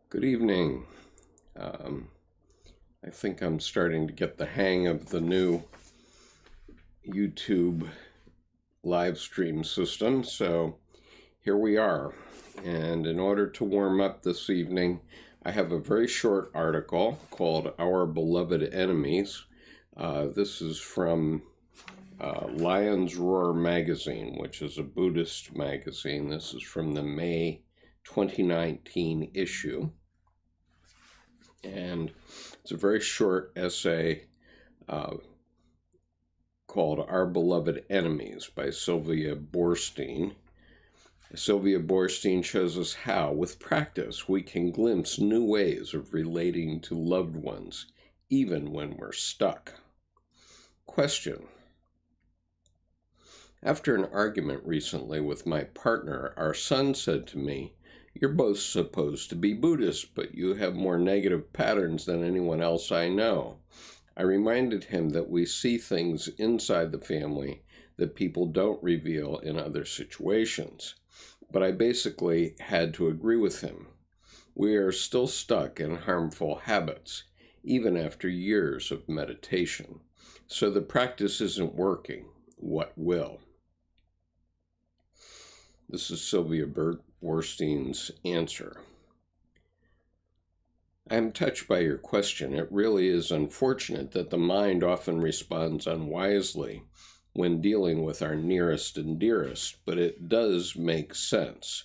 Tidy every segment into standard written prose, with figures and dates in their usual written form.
Good evening. I think I'm starting to get the hang of the new YouTube live stream system, so here we are. And in order to warm up this evening, I have a very short article called Our Beloved Enemies. This is from Lion's Roar magazine, which is a Buddhist magazine. This is from the May 2019 issue. And it's a very short essay called Our Beloved Enemies by Sylvia Boorstein. Sylvia Boorstein shows us how, with practice, we can glimpse new ways of relating to loved ones, even when we're stuck. Question. After an argument recently with my partner, our son said to me, "You're both supposed to be Buddhists, but you have more negative patterns than anyone else I know." I reminded him that we see things inside the family that people don't reveal in other situations. But I basically had to agree with him. We are still stuck in harmful habits, even after years of meditation. So the practice isn't working. What will? This is Sylvia Boorstein's answer. I am touched by your question. It really is unfortunate that the mind often responds unwisely when dealing with our nearest and dearest, but it does make sense.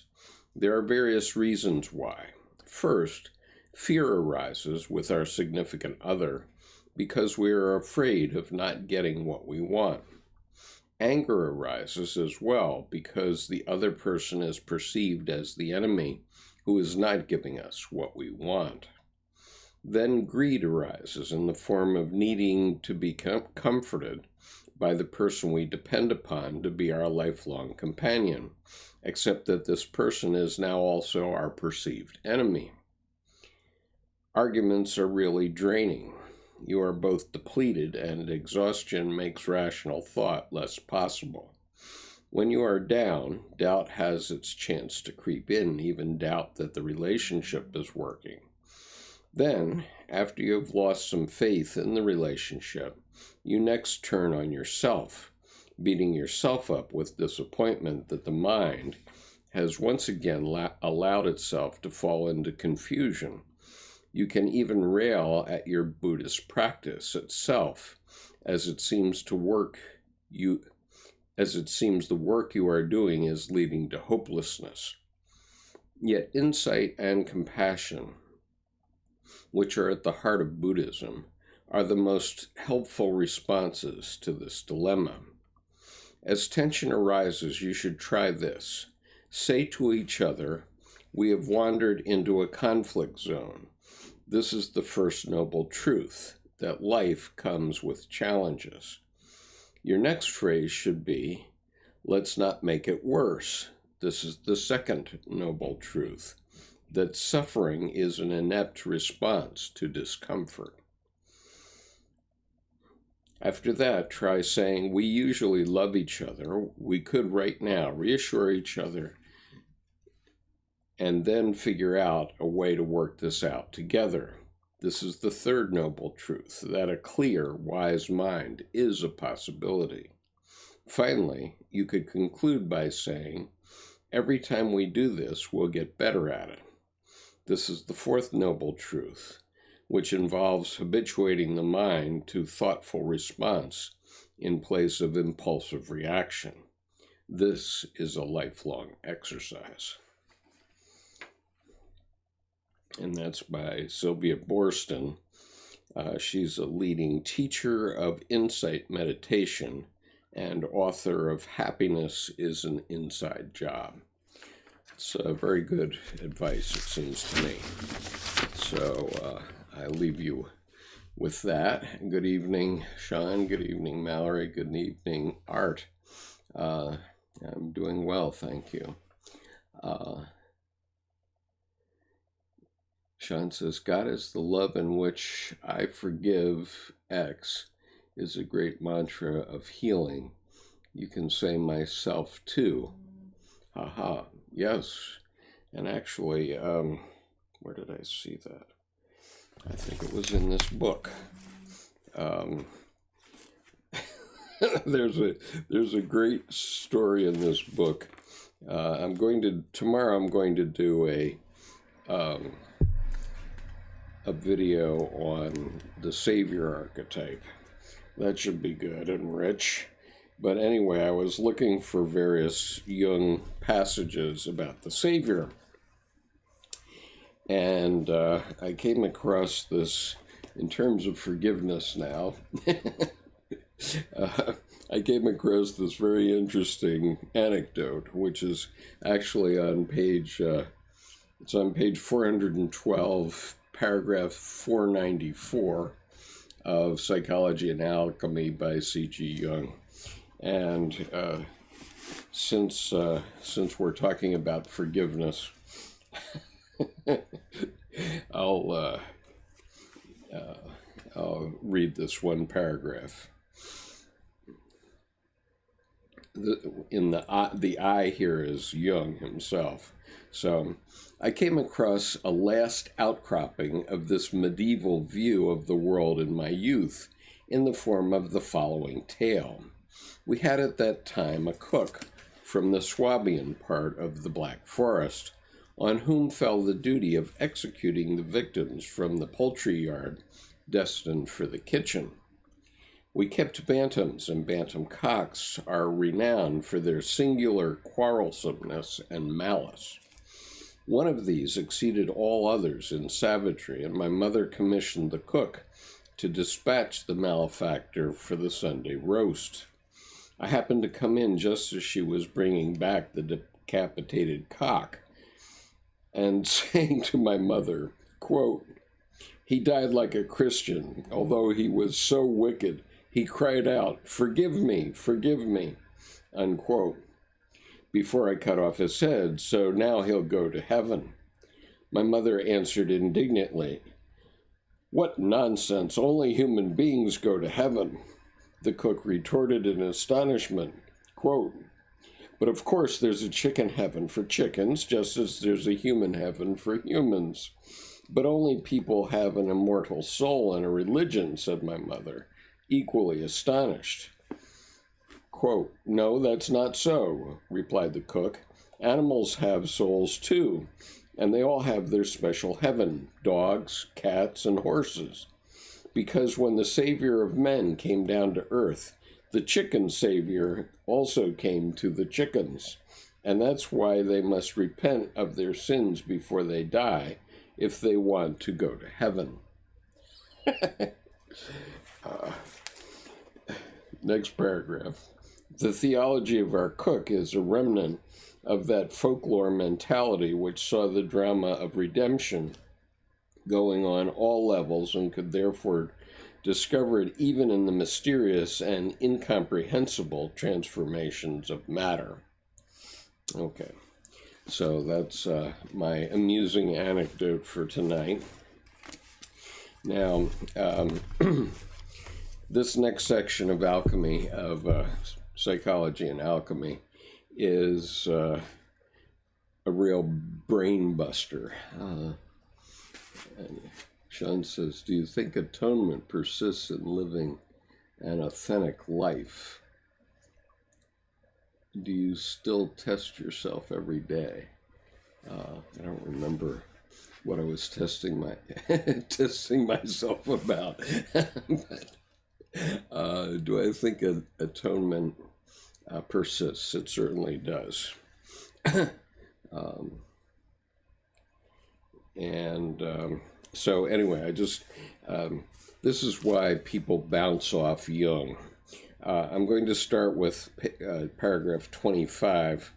There are various reasons why. First, fear arises with our significant other because we are afraid of not getting what we want. Anger arises as well because the other person is perceived as the enemy who is not giving us what we want. Then greed arises in the form of needing to be comforted by the person we depend upon to be our lifelong companion, except that this person is now also our perceived enemy. Arguments are really draining. You are both depleted, and exhaustion makes rational thought less possible. When you are down, doubt has its chance to creep in, even doubt that the relationship is working. Then, after you have lost some faith in the relationship, you next turn on yourself, beating yourself up with disappointment that the mind has once again allowed itself to fall into confusion. You can even rail at your Buddhist practice itself, as it seems the work you are doing is leading to hopelessness. Yet insight and compassion, which are at the heart of Buddhism, are the most helpful responses to this dilemma. As tension arises, you should try this. Say to each other, "We have wandered into a conflict zone. This is the first noble truth, that life comes with challenges." Your next phrase should be, "Let's not make it worse. This is the second noble truth, that suffering is an inept response to discomfort." After that, try saying, "We usually love each other. We could right now reassure each other and then figure out a way to work this out together. This is the third noble truth, that a clear, wise mind is a possibility." Finally, you could conclude by saying, "Every time we do this, we'll get better at it." This is the fourth noble truth, which involves habituating the mind to thoughtful response in place of impulsive reaction. This is a lifelong exercise. And that's by Sylvia Boorstein. She's a leading teacher of insight meditation and author of Happiness is an Inside Job. It's very good advice, it seems to me. So I leave you with that. Good evening, Sean. Good evening, Mallory. Good evening, Art. I'm doing well, thank you. Sean says, "God is the love in which I forgive X is a great mantra of healing. You can say myself too." Haha, yes. And actually, Where did I see that? I think it was in this book. There's a great story in this book. Tomorrow I'm going to do a video on the savior archetype. That should be good and rich. But anyway, I was looking for various Jung passages about the savior. And I came across this, in terms of forgiveness now, I came across this very interesting anecdote, which is actually on page 412, paragraph 494 of Psychology and Alchemy by C.G. Jung. And since we're talking about forgiveness, I'll read this one paragraph. The I here is Jung himself. So, I came across a last outcropping of this medieval view of the world in my youth in the form of the following tale. We had at that time a cook from the Swabian part of the Black Forest, on whom fell the duty of executing the victims from the poultry yard destined for the kitchen. We kept bantams, and bantam cocks are renowned for their singular quarrelsomeness and malice. One of these exceeded all others in savagery, and my mother commissioned the cook to dispatch the malefactor for the Sunday roast. I happened to come in just as she was bringing back the decapitated cock, and saying to my mother, quote, "He died like a Christian, although he was so wicked, he cried out, 'Forgive me, forgive me,' unquote, before I cut off his head, so now he'll go to heaven." My mother answered indignantly, "What nonsense, only human beings go to heaven." The cook retorted in astonishment, quote, "But of course there's a chicken heaven for chickens, just as there's a human heaven for humans. But only people have an immortal soul and a religion," said my mother, equally astonished. Quote, "No, that's not so," replied the cook. "Animals have souls too, and they all have their special heaven, dogs, cats, and horses. Because when the Savior of men came down to earth, the chicken savior also came to the chickens, and that's why they must repent of their sins before they die if they want to go to heaven." Next paragraph. The theology of our cook is a remnant of that folklore mentality which saw the drama of redemption going on all levels and could therefore discover it even in the mysterious and incomprehensible transformations of matter. Okay, so that's my amusing anecdote for tonight. Now, this next section of alchemy, of psychology and alchemy, is a real brain buster. And Sean says, "Do you think atonement persists in living an authentic life? Do you still test yourself every day?" I don't remember what I was testing myself about. But, do I think atonement persists? It certainly does. So anyway, this is why people bounce off Jung. I'm going to start with paragraph 25,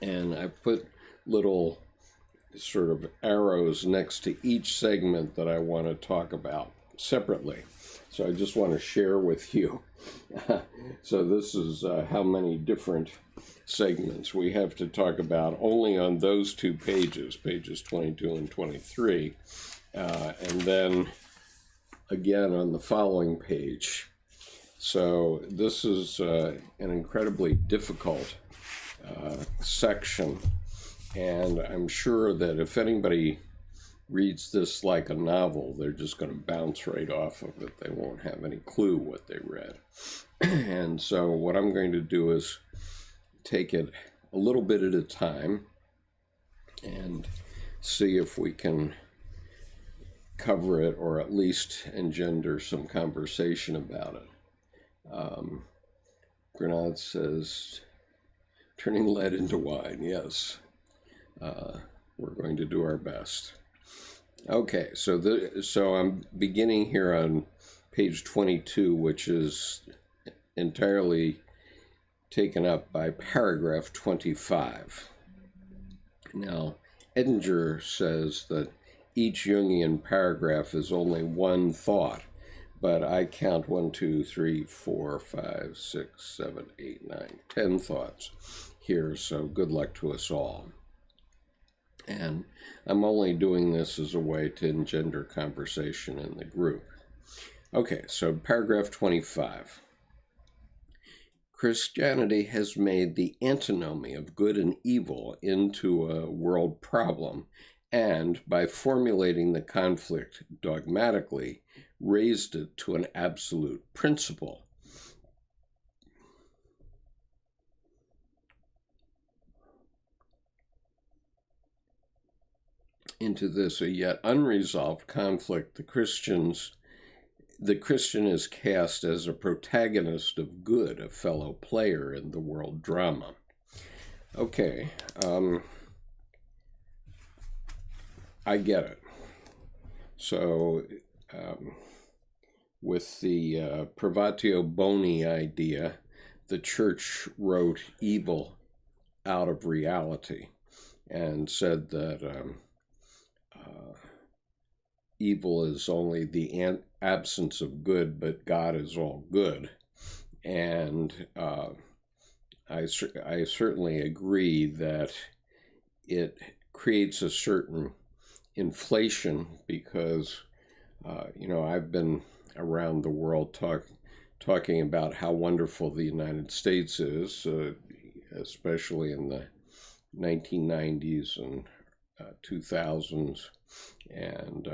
and I put little sort of arrows next to each segment that I want to talk about separately. So I just want to share with you. So this is how many different segments we have to talk about only on those two pages, pages 22 and 23, and then again on the following page. So this is an incredibly difficult section, and I'm sure that if anybody reads this like a novel, they're just going to bounce right off of it. They won't have any clue what they read. And so what I'm going to do is take it a little bit at a time and see if we can cover it, or at least engender some conversation about it. Grenade says, turning lead into wine. Yes, we're going to do our best. Okay, so I'm beginning here on page 22, which is entirely taken up by paragraph 25. Now, Edinger says that each Jungian paragraph is only one thought, but I count 1, 2, 3, 4, 5, 6, 7, 8, 9, 10 thoughts here, so good luck to us all. And I'm only doing this as a way to engender conversation in the group. Okay, so paragraph 25. Christianity has made the antinomy of good and evil into a world problem, and by formulating the conflict dogmatically, raised it to an absolute principle. Into this a yet unresolved conflict, the Christian is cast as a protagonist of good, a fellow player in the world drama. Okay, I get it. So, with the privatio boni idea, the church wrote evil out of reality and said that evil is only the absence of good, but God is all good. And I certainly agree that it creates a certain inflation because, I've been around the world talking about how wonderful the United States is, especially in the 1990s and 2000s, and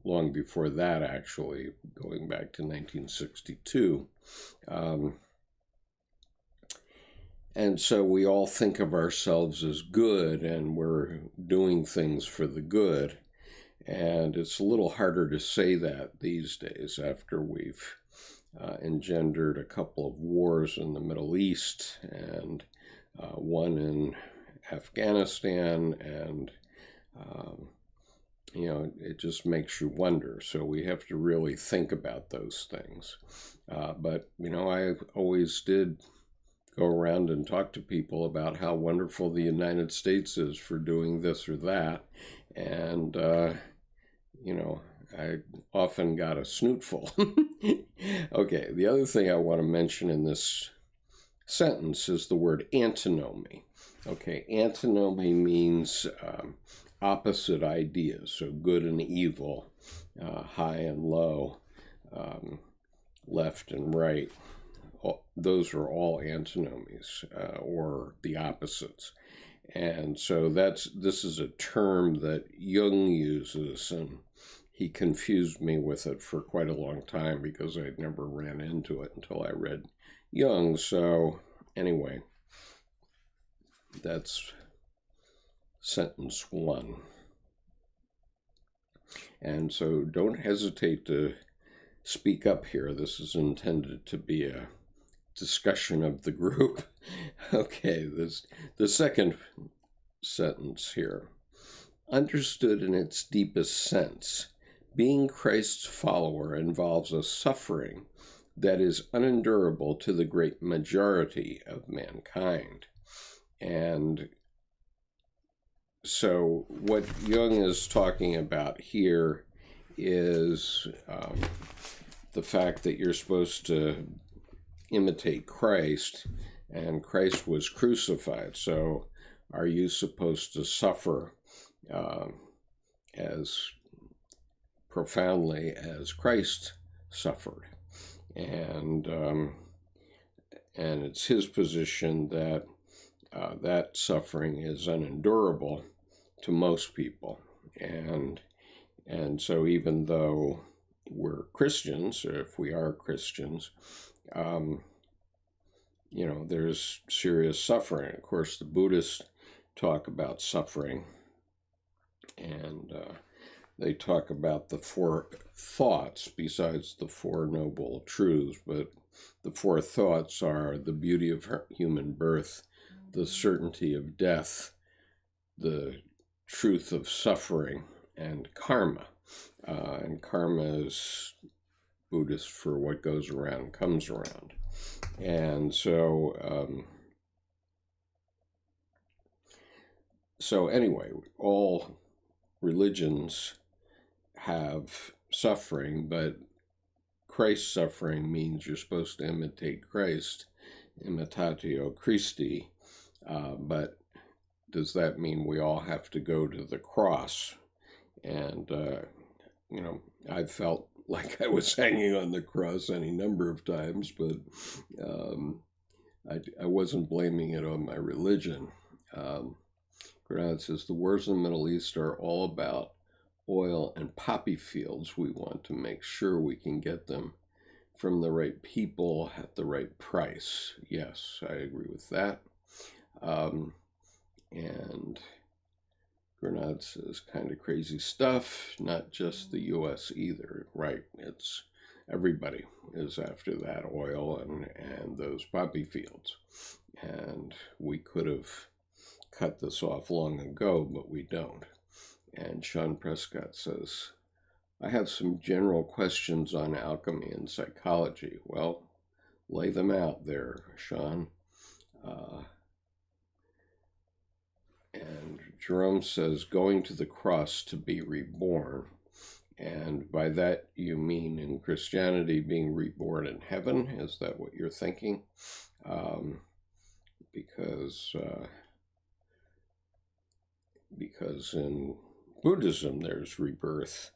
long before that, actually, going back to 1962. And so we all think of ourselves as good, and we're doing things for the good. And it's a little harder to say that these days after we've engendered a couple of wars in the Middle East, and one in Afghanistan, and it just makes you wonder. So we have to really think about those things. But I always did go around and talk to people about how wonderful the United States is for doing this or that. And, I often got a snootful. Okay, the other thing I want to mention in this sentence is the word antinomy. Okay, antinomy means opposite ideas, so good and evil, high and low, left and right. Those are all antinomies, or the opposites. And so this is a term that Jung uses, and he confused me with it for quite a long time because I'd never ran into it until I read Jung. So anyway, that's sentence 1. And so don't hesitate to speak up here. This is intended to be a discussion of the group. Okay, the second sentence here. Understood in its deepest sense, being Christ's follower involves a suffering that is unendurable to the great majority of mankind. And so what Jung is talking about here is the fact that you're supposed to imitate Christ, and Christ was crucified. So are you supposed to suffer as profoundly as Christ suffered? And it's his position that that suffering is unendurable to most people. And And so even though we're Christians, or if we are Christians, there's serious suffering. Of course, the Buddhists talk about suffering, and they talk about the 4 thoughts besides the 4 noble truths, but the 4 thoughts are the beauty of human birth, the certainty of death, the truth of suffering, and karma. And karma is Buddhist for what goes around comes around. And so anyway, all religions have suffering, but Christ's suffering means you're supposed to imitate Christ, imitatio Christi, but does that mean we all have to go to the cross? And, I felt like I was hanging on the cross any number of times, but I wasn't blaming it on my religion. Granada says, the wars in the Middle East are all about oil and poppy fields. We want to make sure we can get them from the right people at the right price. Yes, I agree with that. And Granada says, kind of crazy stuff, not just the U.S. either. Right, it's everybody is after that oil and those poppy fields. And we could have cut this off long ago, but we don't. And Sean Prescott says, I have some general questions on alchemy and psychology. Well, lay them out there, Sean. And Jerome says, going to the cross to be reborn. And by that you mean in Christianity being reborn in heaven? Is that what you're thinking? Because in Buddhism there's rebirth.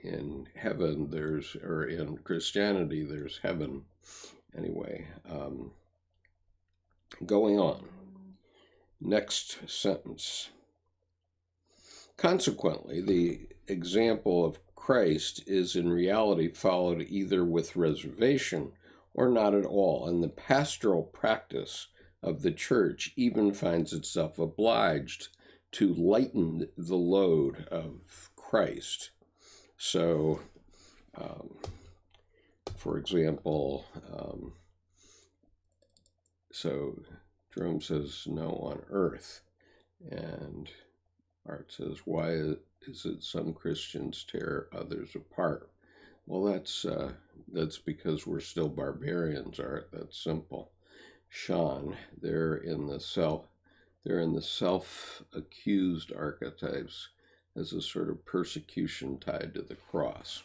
In heaven or in Christianity there's heaven. Anyway, going on. Next sentence. Consequently, the example of Christ is in reality followed either with reservation or not at all, and the pastoral practice of the church even finds itself obliged to lighten the load of Christ. So, for example, so Jerome says, no on earth. And Art says, why is it some Christians tear others apart? Well, that's because we're still barbarians, Art. That's simple. Sean, they're in the self-accused archetypes as a sort of persecution tied to the cross.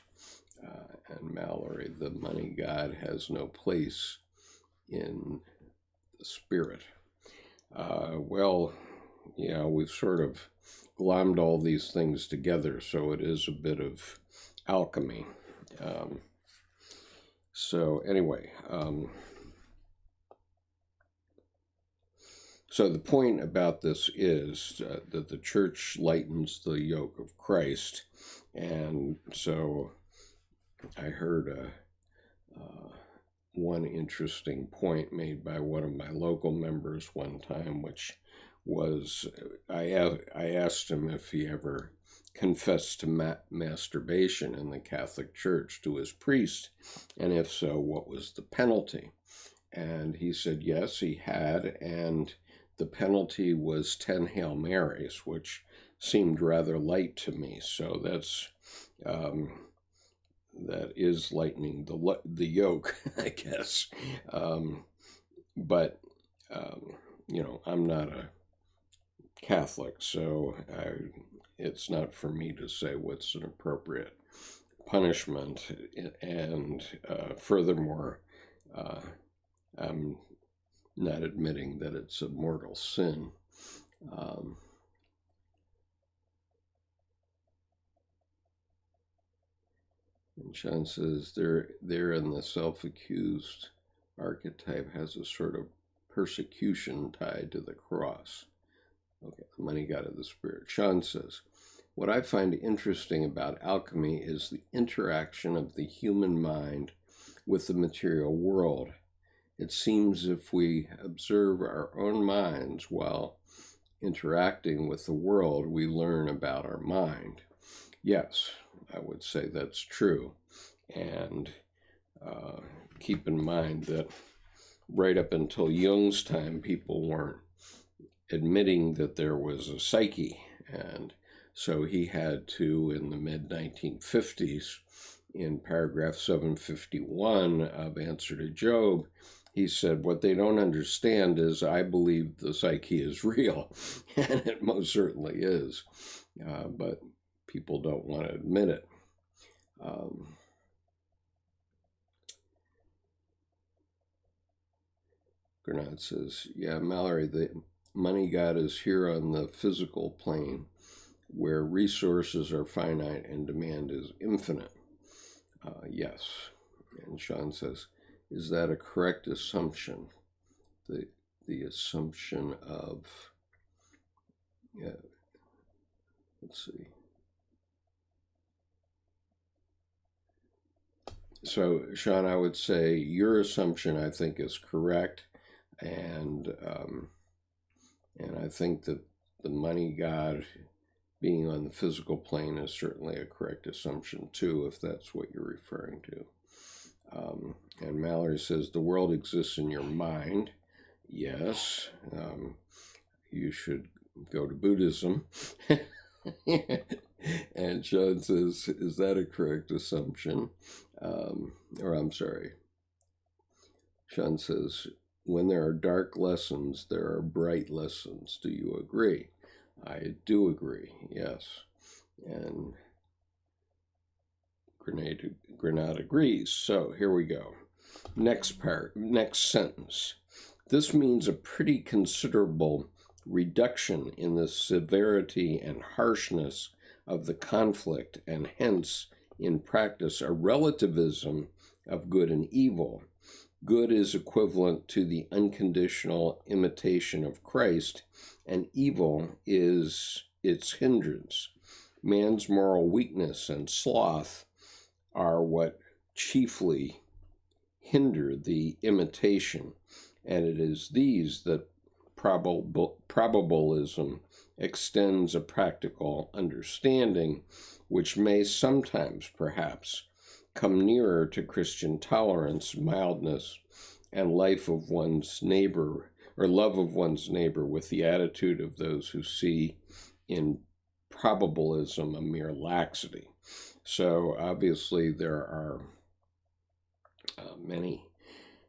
And Mallory, the money god has no place in the spirit. We've sort of glommed all these things together, so it is a bit of alchemy. So the point about this is that the church lightens the yoke of Christ. And so I heard one interesting point made by one of my local members one time, which was, I asked him if he ever confessed to masturbation in the Catholic Church to his priest, and if so, what was the penalty? And he said yes, he had, and the penalty was 10 Hail Marys, which seemed rather light to me. So that is lightening the yoke, I guess. But I'm not a Catholic, so it's not for me to say what's an appropriate punishment. And furthermore, I'm not admitting that it's a mortal sin. And Sean says there in the self-accused archetype has a sort of persecution tied to the cross. Okay, the money god of the spirit. Sean says, what I find interesting about alchemy is the interaction of the human mind with the material world. It seems if we observe our own minds while interacting with the world, we learn about our mind. Yes, I would say that's true. And keep in mind that right up until Jung's time, people weren't admitting that there was a psyche. And so he had to, in the mid-1950s, in paragraph 751 of Answer to Job, he said, what they don't understand is I believe the psyche is real. And it most certainly is. But people don't want to admit it. Granat says, yeah, Mallory, the money god is here on the physical plane where resources are finite and demand is infinite. Yes. And Sean says, is that a correct assumption? The assumption of, yeah, let's see. So, Sean, I would say your assumption, I think, is correct. And I think that the money god being on the physical plane is certainly a correct assumption, too, if that's what you're referring to. And Mallory says, the world exists in your mind. Yes. You should go to Buddhism. And Sean says, is that a correct assumption? Sean says, when there are dark lessons, there are bright lessons. Do you agree? I do agree, yes. And Granada agrees. So here we go. Next sentence. This means a pretty considerable reduction in the severity and harshness of the conflict, and hence, in practice, a relativism of good and evil. Good is equivalent to the unconditional imitation of Christ, and evil is its hindrance. Man's moral weakness and sloth are what chiefly hinder the imitation, and it is these that probabilism extends a practical understanding, which may sometimes, perhaps, come nearer to Christian tolerance, mildness, and life of one's neighbor, or love of one's neighbor, with the attitude of those who see in probabilism a mere laxity. So obviously there are many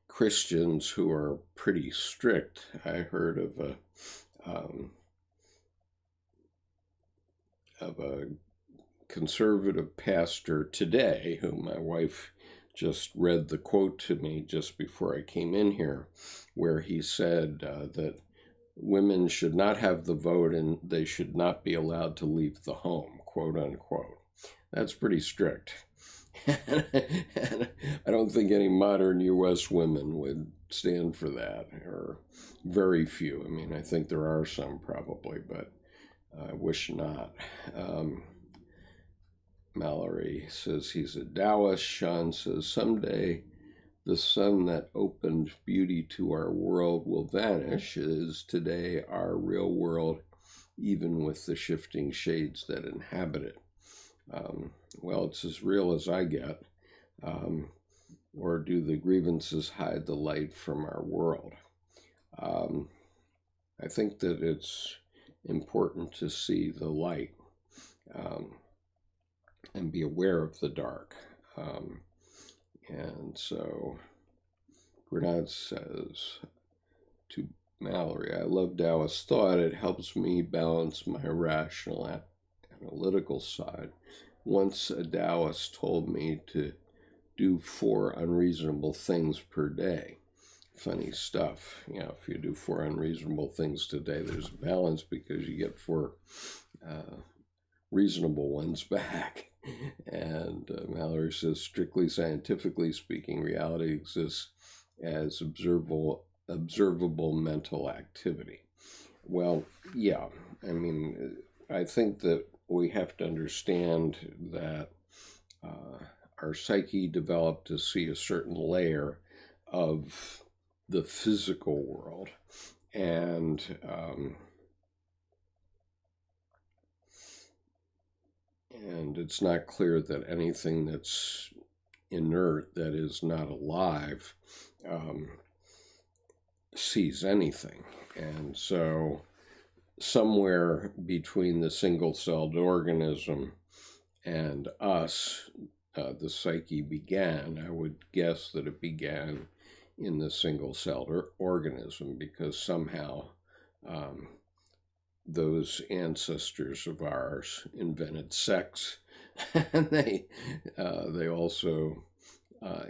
Christians who are pretty strict. I heard of a conservative pastor today, whom my wife just read the quote to me just before I came in here, where he said that women should not have the vote and they should not be allowed to leave the home, quote unquote. That's pretty strict. And I don't think any modern U.S. women would stand for that, or very few. I mean, I think there are some probably, but I wish not. Mallory says he's a Taoist. Sean says someday the sun that opened beauty to our world will vanish. Is today our real world, even with the shifting shades that inhabit it? Well, it's as real as I get. Or do the grievances hide the light from our world? I think that it's important to see the light and be aware of the dark. And so Grenade says to Mallory, I love Taoist thought. It helps me balance my rational analytical side. Once a Taoist told me to do 4 unreasonable things per day. Funny stuff. You know, if you do 4 unreasonable things today, there's a balance because you get 4 reasonable ones back. And Mallory says, strictly scientifically speaking, reality exists as observable mental activity. Well, yeah, I mean, I think that we have to understand that our psyche developed to see a certain layer of the physical world. And it's not clear that anything that's inert, that is not alive, sees anything. And so somewhere between the single-celled organism and us, the psyche began. I would guess that it began in the single-celled organism, because somehow those ancestors of ours invented sex, and they also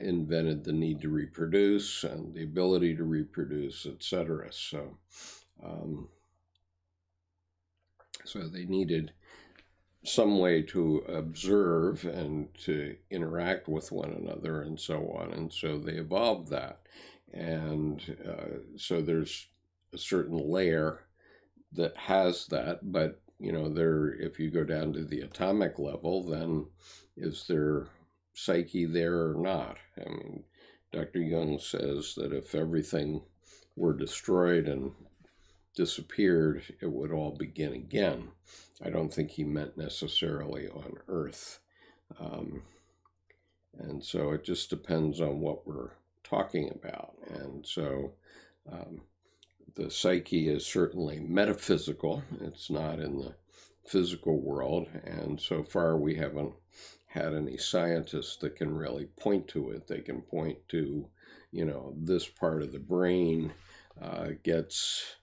invented the need to reproduce and the ability to reproduce, etc. So they needed some way to observe and to interact with one another and so on. And so they evolved that. And so there's a certain layer that has that, but if you go down to the atomic level, then is there psyche there or not? I mean, Dr. Jung says that if everything were destroyed and disappeared, it would all begin again. I don't think he meant necessarily on Earth. And so it just depends on what we're talking about. And so the psyche is certainly metaphysical. It's not in the physical world. And so far we haven't had any scientists that can really point to it. They can point to, this part of the brain gets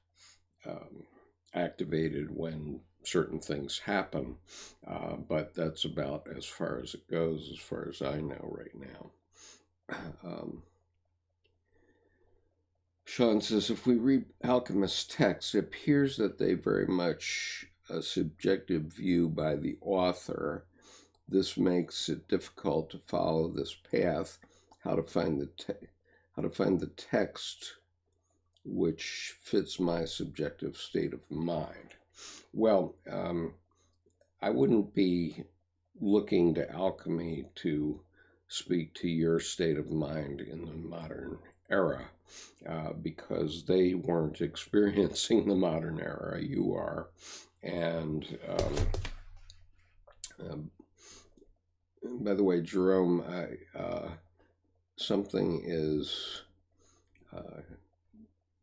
activated when certain things happen, but that's about as far as it goes, as far as I know right now. Sean says, if we read alchemist texts, it appears that they very much a subjective view by the author. This makes it difficult to follow this path. How to find the text which fits my subjective state of mind. Well, I wouldn't be looking to alchemy to speak to your state of mind in the modern era, because they weren't experiencing the modern era. You are. And by the way, Jerome, something is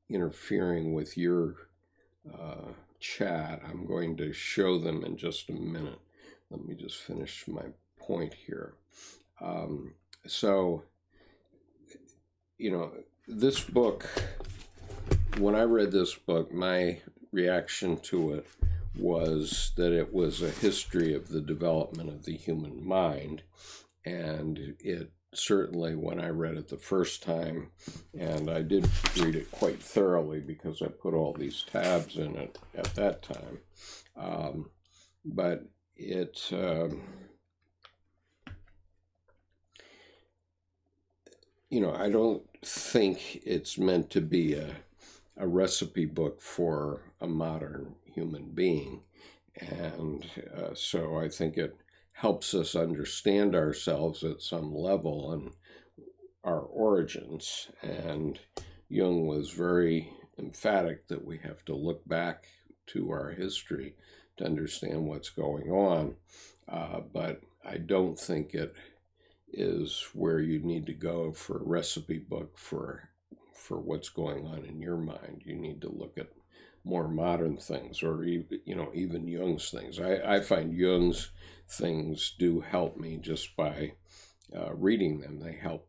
interfering with your chat. I'm going to show them in just a minute. Let me just finish my point here. So, this book, when I read this book, my reaction to it was that it was a history of the development of the human mind. And it certainly, when I read it the first time, and I did read it quite thoroughly because I put all these tabs in it at that time, but it I don't think it's meant to be a recipe book for a modern human being. And so I think it helps us understand ourselves at some level and our origins. And Jung was very emphatic that we have to look back to our history to understand what's going on. But I don't think it is where you need to go for a recipe book for what's going on in your mind. You need to look at more modern things, or even Jung's things. I find Jung's things do help me just by reading them. They help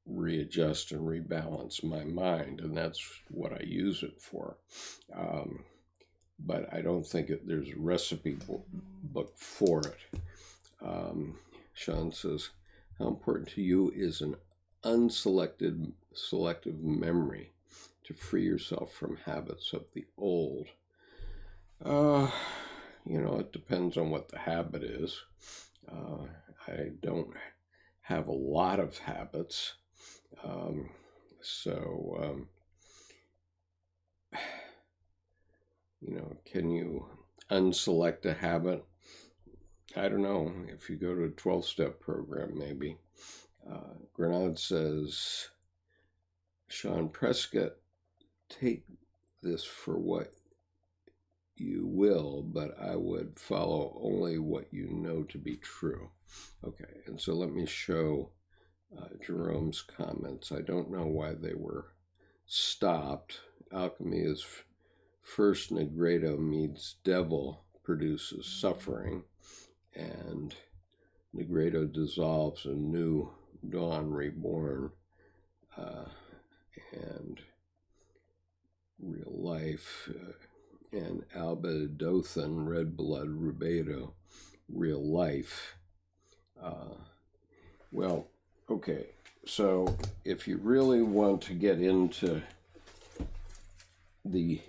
readjust and rebalance my mind, and that's what I use it for. But I don't think there's a recipe book for it. Sean says, how important to you is an selective memory to free yourself from habits of the old? It depends on what the habit is. I don't have a lot of habits. Can you unselect a habit? I don't know, if you go to a 12-step program, maybe. Grenade says, Sean Prescott, take this for what you will, but I would follow only what you know to be true. Okay, and so let me show Jerome's comments. I don't know why they were stopped. Alchemy is first Negredo means devil produces suffering, and Negredo dissolves a new dawn reborn, and real life, and Albedothan, red blood, rubedo, real life. Well, okay, so if you really want to get into the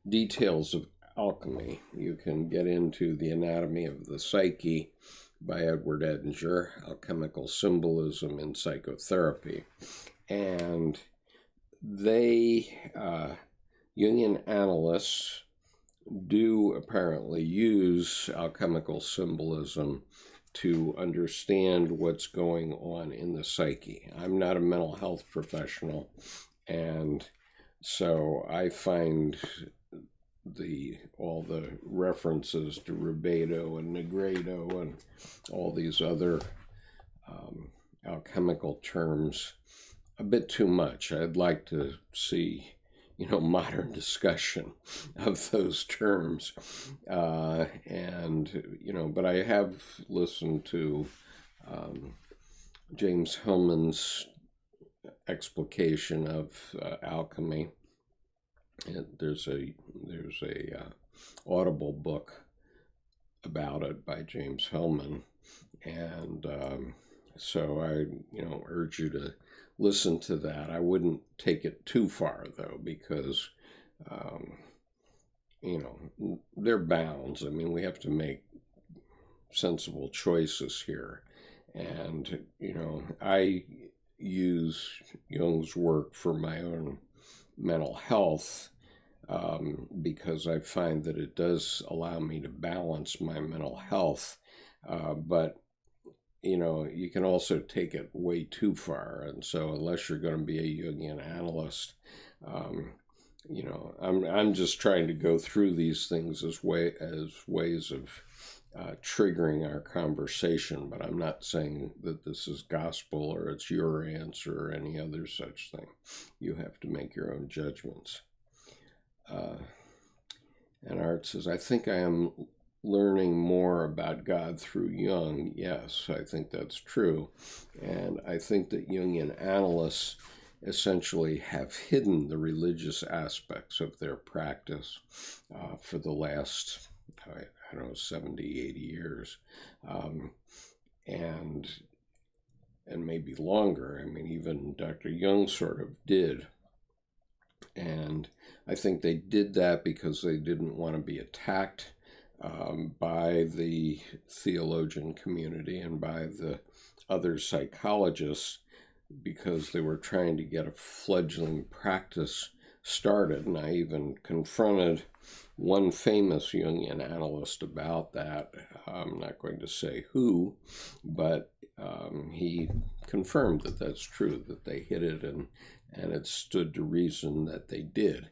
details of alchemy, you can get into The Anatomy of the Psyche by Edward Edinger, Alchemical Symbolism in Psychotherapy. And they, Jungian analysts, do apparently use alchemical symbolism to understand what's going on in the psyche. I'm not a mental health professional, and so I find all the references to rubedo and negredo and all these other alchemical terms a bit too much. I'd like to see, modern discussion of those terms. But I have listened to James Hillman's explication of alchemy. And there's a Audible book about it by James Hillman, and so I urge you to listen to that. I wouldn't take it too far though, because there are bounds. I mean, we have to make sensible choices here, and I use Jung's work for my own mental health, because I find that it does allow me to balance my mental health, but you can also take it way too far. And so unless you're going to be a Jungian analyst, I'm just trying to go through these things as ways of triggering our conversation, but I'm not saying that this is gospel or it's your answer or any other such thing. You have to make your own judgments. And Art says, I think I am learning more about God through Jung. Yes, I think that's true. And I think that Jungian analysts essentially have hidden the religious aspects of their practice for the last, 70, 80 years. And maybe longer. I mean, even Dr. Jung sort of did. And I think they did that because they didn't want to be attacked by the theologian community and by the other psychologists, because they were trying to get a fledgling practice started. And I even confronted one famous Jungian analyst about that. I'm not going to say who, but he confirmed that that's true, that they hid it, and it stood to reason that they did.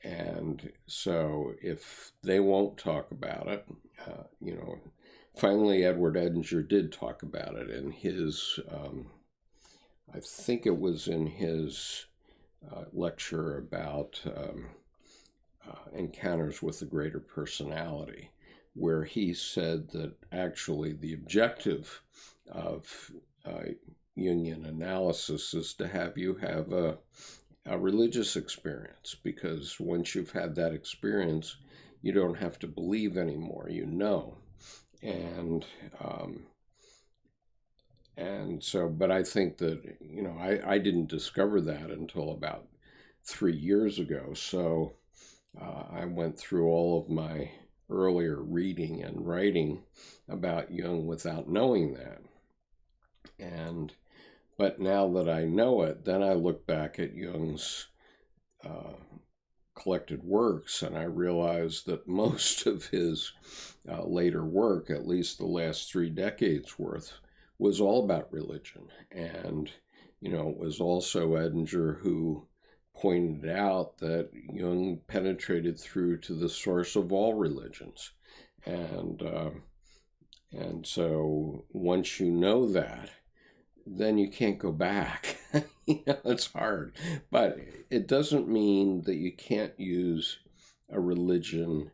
And so if they won't talk about it, finally Edward Edinger did talk about it in his, I think it was in his lecture about encounters with the greater personality, where he said that actually the objective of Jungian analysis is to have you have a religious experience, because once you've had that experience, you don't have to believe anymore, And so, but I think that, I didn't discover that until about 3 years ago. So I went through all of my earlier reading and writing about Jung without knowing that. But now that I know it, then I look back at Jung's collected works, and I realized that most of his later work, at least the last 3 decades worth, was all about religion. And, it was also Edinger who pointed out that Jung penetrated through to the source of all religions. And so once you know that, then you can't go back. It's hard. But it doesn't mean that you can't use a religion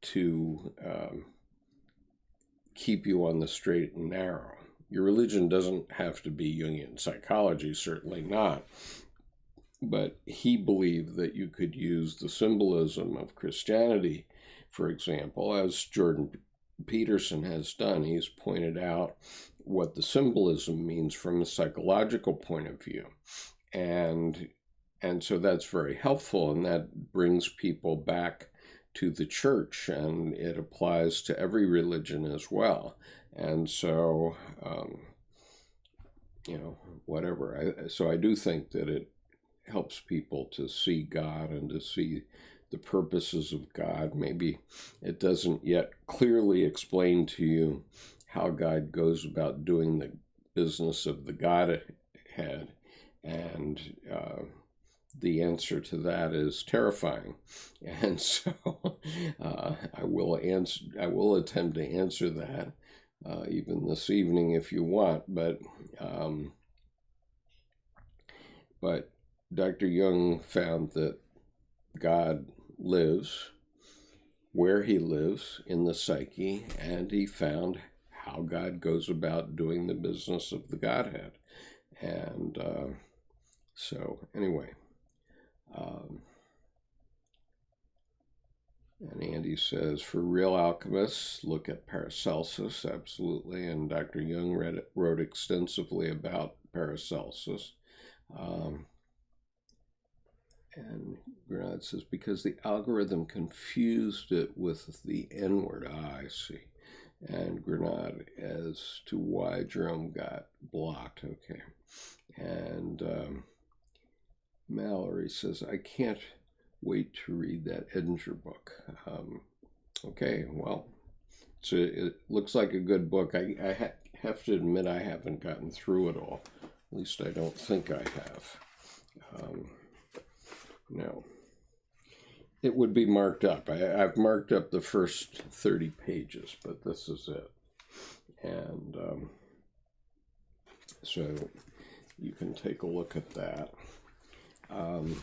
to keep you on the straight and narrow. Your religion doesn't have to be Jungian psychology, certainly not. But he believed that you could use the symbolism of Christianity, for example, as Jordan Peterson has done. He's pointed out what the symbolism means from a psychological point of view. And so that's very helpful, and that brings people back to the church, and it applies to every religion as well. And so, whatever. So I do think that it helps people to see God and to see the purposes of God. Maybe it doesn't yet clearly explain to you how God goes about doing the business of the Godhead, and the answer to that is terrifying. And so I will attempt to answer that even this evening if you want. But Dr. Jung found that God lives where he lives in the psyche, and he found how God goes about doing the business of the Godhead. And so anyway, and Andy says, for real alchemists, look at Paracelsus, absolutely. And Dr. Jung wrote extensively about Paracelsus. And Grenade says, because the algorithm confused it with the N-word. I see. And Grenade as to why Jerome got blocked. Okay. And Mallory says, I can't wait to read that Edinger book. Okay, well, it looks like a good book. I have to admit I haven't gotten through it all. At least I don't think I have. No. It would be marked up. I've marked up the first 30 pages, but this is it. And so you can take a look at that. And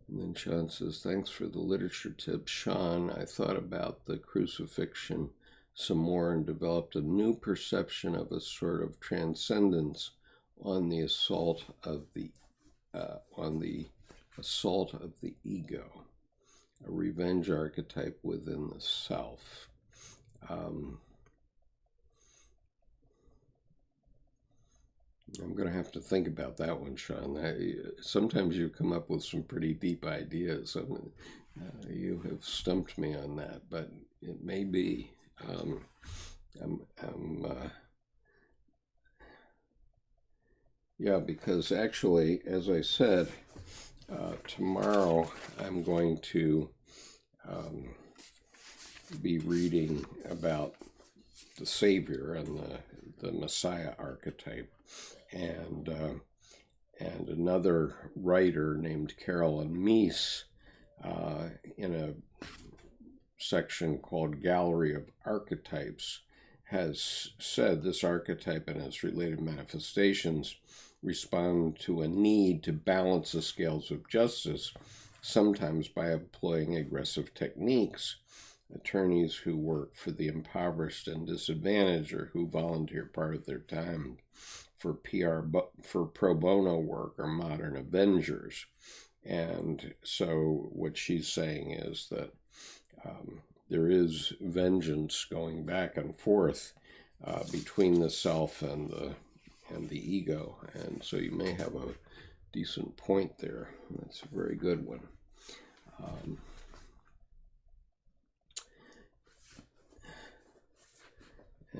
then Sean says, thanks for the literature tip, Sean. I thought about the crucifixion some more and developed a new perception of a sort of transcendence on the assault of the ego, a revenge archetype within the self. I'm going to have to think about that one, Sean. Sometimes you come up with some pretty deep ideas. You have stumped me on that, but it may be. Yeah, because actually, as I said, tomorrow I'm going to be reading about the Savior and the Messiah archetype, and another writer named Carolyn Meese in a section called Gallery of Archetypes has said this archetype and its related manifestations respond to a need to balance the scales of justice, sometimes by employing aggressive techniques. Attorneys who work for the impoverished and disadvantaged, or who volunteer part of their time for pro bono work, are modern avengers. And so what she's saying is that there is vengeance going back and forth between the self and the ego, and so you may have a decent point there. That's a very good one.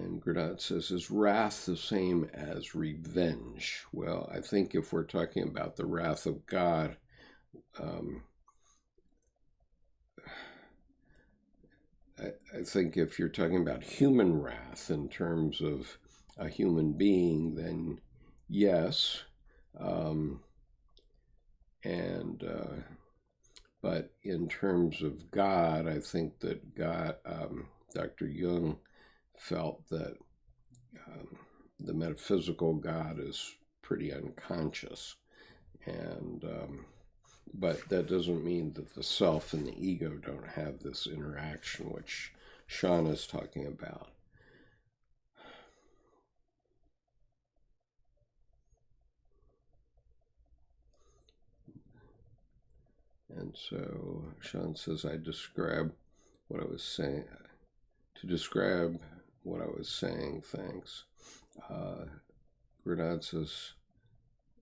And Grenade says, is wrath the same as revenge? Well, I think if we're talking about the wrath of God, I think if you're talking about human wrath in terms of a human being, then yes. But in terms of God, I think that God, Dr. Jung felt that the metaphysical God is pretty unconscious. And but that doesn't mean that the self and the ego don't have this interaction, which Sean is talking about. And so Sean says, I describe what I was saying. To describe what I was saying, thanks. Grenade says,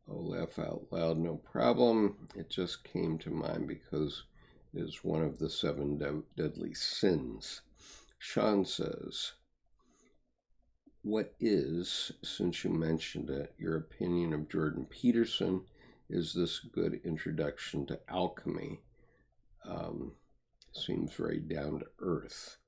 oh, laugh out loud, no problem. It just came to mind because it is one of the 7 deadly sins. Sean says, what is, since you mentioned it, your opinion of Jordan Peterson? Is this a good introduction to alchemy? Seems very down to earth.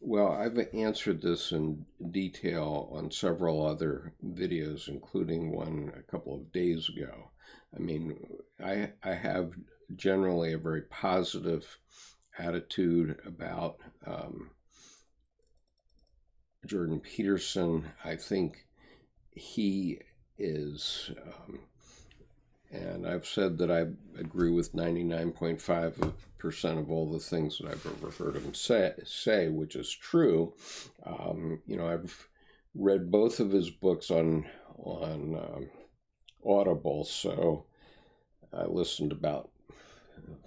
Well, I've answered this in detail on several other videos, including one a couple of days ago. I mean, I have generally a very positive attitude about Jordan Peterson. I think he is, and I've said that I agree with 99.5% of all the things that I've ever heard him say, which is true. I've read both of his books on Audible, so I listened about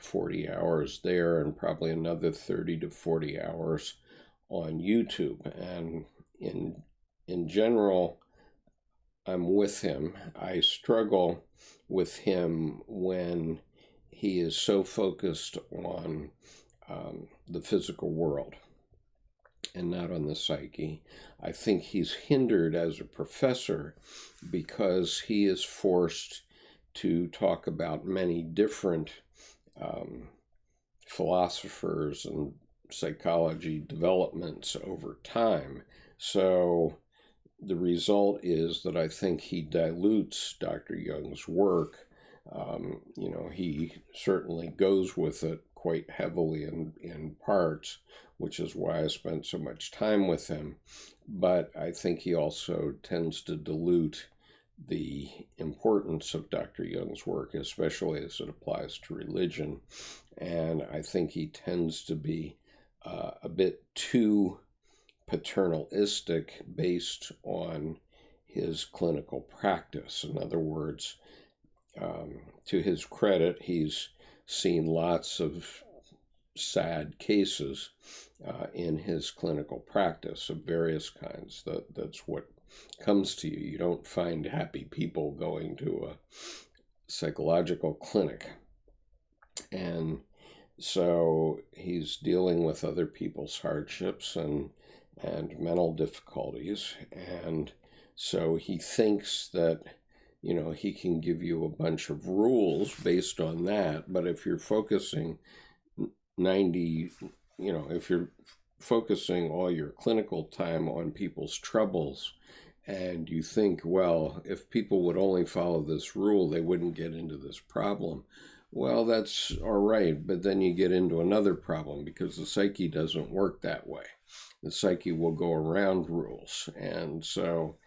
40 hours there and probably another 30 to 40 hours on YouTube. And in general, I'm with him. I struggle with him when he is so focused on the physical world and not on the psyche. I think he's hindered as a professor because he is forced to talk about many different philosophers and psychology developments over time. So the result is that I think he dilutes Dr. Jung's work. He certainly goes with it quite heavily in parts, which is why I spent so much time with him. But I think he also tends to dilute the importance of Dr. Jung's work, especially as it applies to religion. And I think he tends to be a bit too paternalistic based on his clinical practice. In other words, to his credit, he's seen lots of sad cases in his clinical practice of various kinds. That's what comes to you. You don't find happy people going to a psychological clinic. And so he's dealing with other people's hardships and mental difficulties. And so he thinks that, he can give you a bunch of rules based on that. But if you're focusing if you're focusing all your clinical time on people's troubles, and you think, well, if people would only follow this rule, they wouldn't get into this problem. Well, that's all right, but then you get into another problem because the psyche doesn't work that way. The psyche will go around rules, and so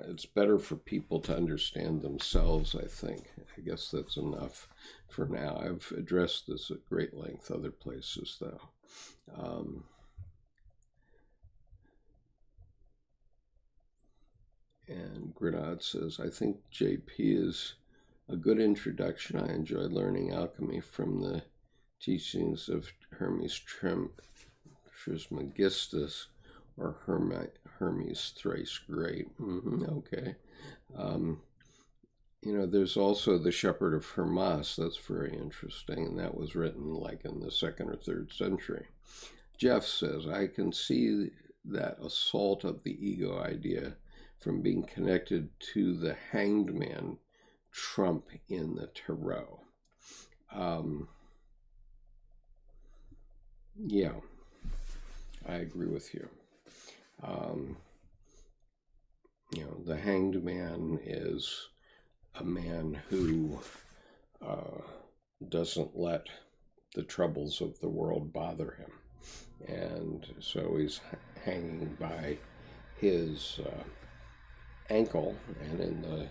it's better for people to understand themselves, I think. I guess that's enough for now. I've addressed this at great length other places, though. And Grenade says, I think JP is a good introduction. I enjoy learning alchemy from the teachings of Hermes Trismegistus, or Hermes Thrice Great. Okay. There's also the Shepherd of Hermas. That's very interesting, and that was written like in the 2nd or 3rd century. Jeff says, I can see that assault of the ego idea from being connected to the Hanged Man trump in the tarot. Yeah, I agree with you. The Hanged Man is a man who doesn't let the troubles of the world bother him. And so he's hanging by his ankle, and in the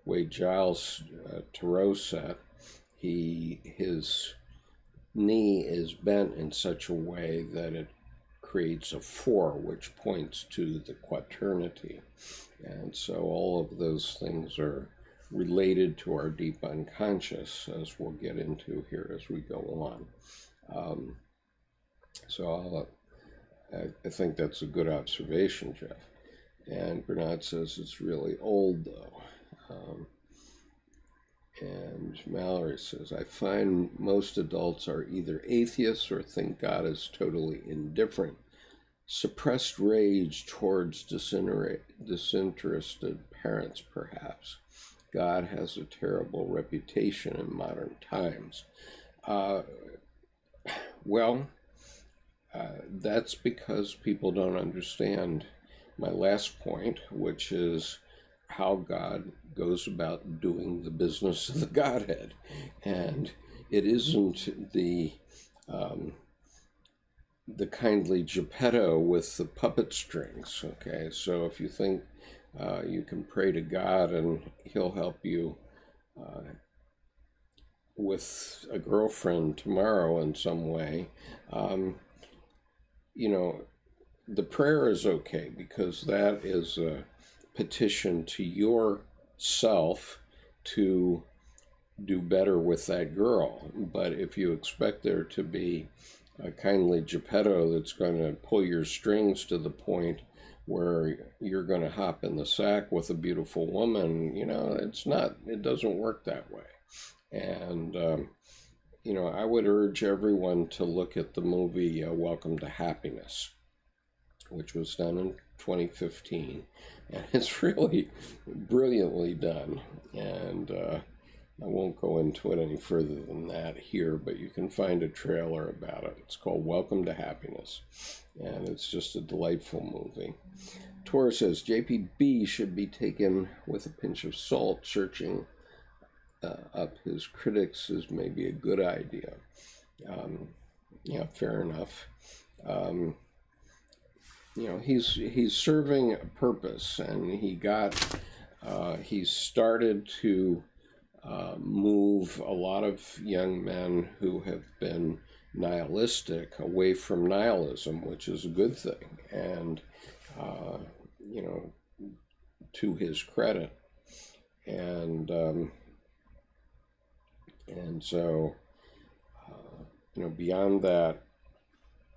Wade Giles tarot set, his knee is bent in such a way that it creates a 4, which points to the quaternity. And so all of those things are related to our deep unconscious, as we'll get into here as we go on. I think that's a good observation, Jeff. And Bernard says it's really old, though. And Mallory says, I find most adults are either atheists or think God is totally indifferent. Suppressed rage towards disinterested parents, perhaps. God has a terrible reputation in modern times. That's because people don't understand my last point, which is how God goes about doing the business of the Godhead. And it isn't the kindly Geppetto with the puppet strings, okay? So if you think you can pray to God and he'll help you with a girlfriend tomorrow in some way, the prayer is okay, because that is a petition to yourself to do better with that girl. But if you expect there to be a kindly Geppetto that's going to pull your strings to the point where you're going to hop in the sack with a beautiful woman, it doesn't work that way. And, I would urge everyone to look at the movie Welcome to Happiness, which was done in 2015. And it's really brilliantly done. And I won't go into it any further than that here, but you can find a trailer about it. It's called Welcome to Happiness, and it's just a delightful movie. Tor says, JPB should be taken with a pinch of salt. Searching up his critics is maybe a good idea. Fair enough. He's serving a purpose, and he started to move a lot of young men who have been nihilistic away from nihilism, which is a good thing, and to his credit. And so beyond that,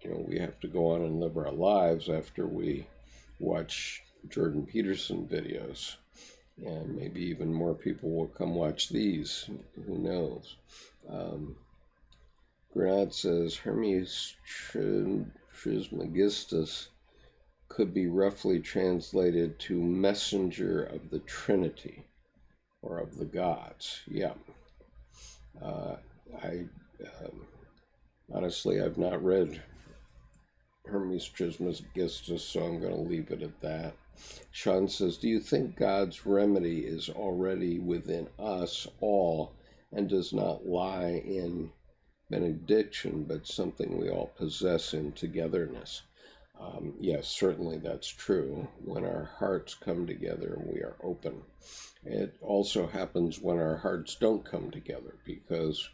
we have to go on and live our lives after we watch Jordan Peterson videos. And maybe even more people will come watch these. Who knows? Granat says, Hermes Trismegistus could be roughly translated to messenger of the Trinity, or of the gods. Yeah. Honestly, I've not read Hermes Trismegistus, so I'm going to leave it at that. Sean says, do you think God's remedy is already within us all and does not lie in benediction, but something we all possess in togetherness? Yes, certainly that's true. When our hearts come together, we are open. It also happens when our hearts don't come together, because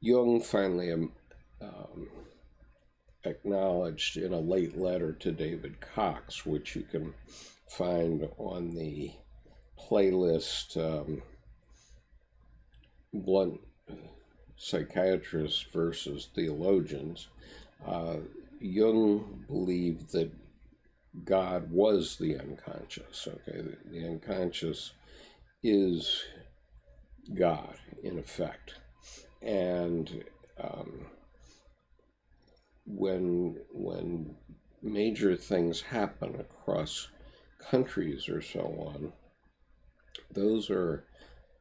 Jung finally acknowledged in a late letter to David Cox, which you can find on the playlist Blunt Psychiatrists versus Theologians. Jung believed that God was the unconscious. Okay, the unconscious is God, in effect. And when major things happen across countries or so on, those are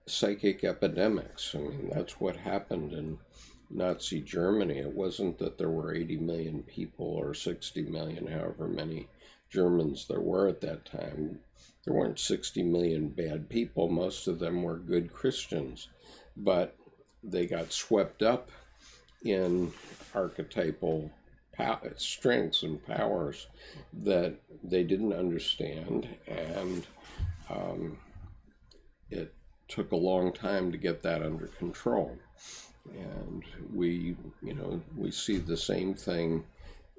psychic epidemics. I mean, that's what happened in Nazi Germany. It wasn't that there were 80 million people or 60 million, however many Germans there were at that time. There weren't 60 million bad people. Most of them were good Christians. But they got swept up in archetypal strengths and powers that they didn't understand, and it took a long time to get that under control. And we see the same thing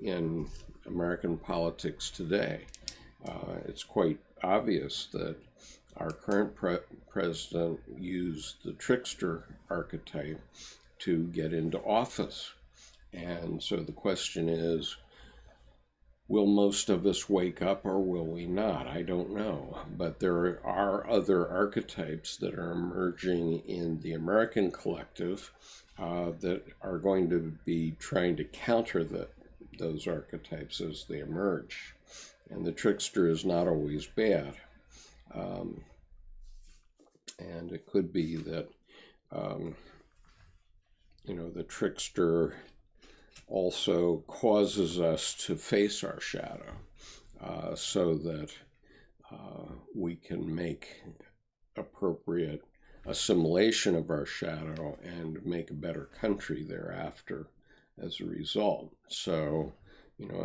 in American politics today. It's quite obvious that our current president used the trickster archetype to get into office. And so the question is, will most of us wake up or will we not? I don't know. But there are other archetypes that are emerging in the American collective that are going to be trying to counter those archetypes as they emerge. And the trickster is not always bad. And it could be that, the trickster also causes us to face our shadow so that we can make appropriate assimilation of our shadow and make a better country thereafter as a result. So,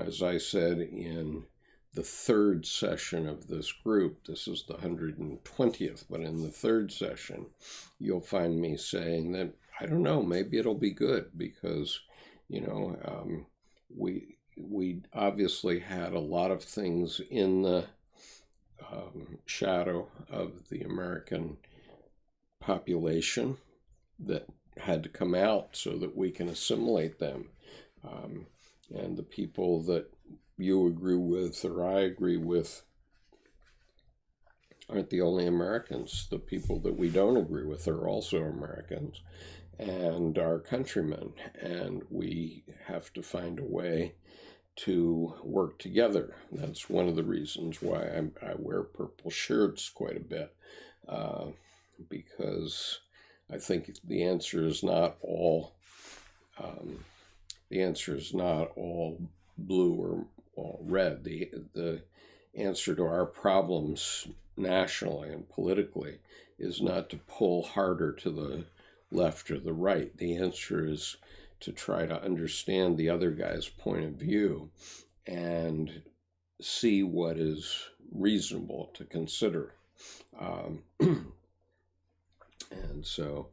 as I said in the third session of this group, this is the 120th, but in the third session, you'll find me saying that, I don't know, maybe it'll be good because, we obviously had a lot of things in the shadow of the American population that had to come out so that we can assimilate them. And the people that you agree with or I agree with aren't the only Americans. The people that we don't agree with are also Americans and our countrymen. And we have to find a way to work together. That's one of the reasons why I wear purple shirts quite a bit, because I think the answer is not all blue or all red. The answer to our problems nationally and politically is not to pull harder to the left or the right. The answer is to try to understand the other guy's point of view and see what is reasonable to consider. And so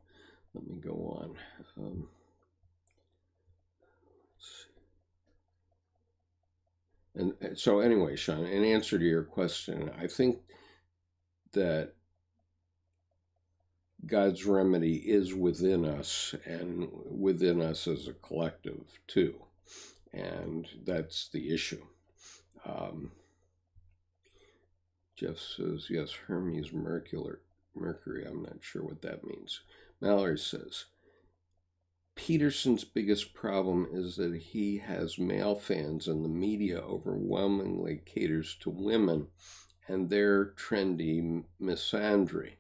let me go on. And so anyway, Sean, in answer to your question, I think that God's remedy is within us and within us as a collective too. And that's the issue. Jeff says, yes, Hermes Mercury. I'm not sure what that means. Mallory says, Peterson's biggest problem is that he has male fans and the media overwhelmingly caters to women and their trendy misandry.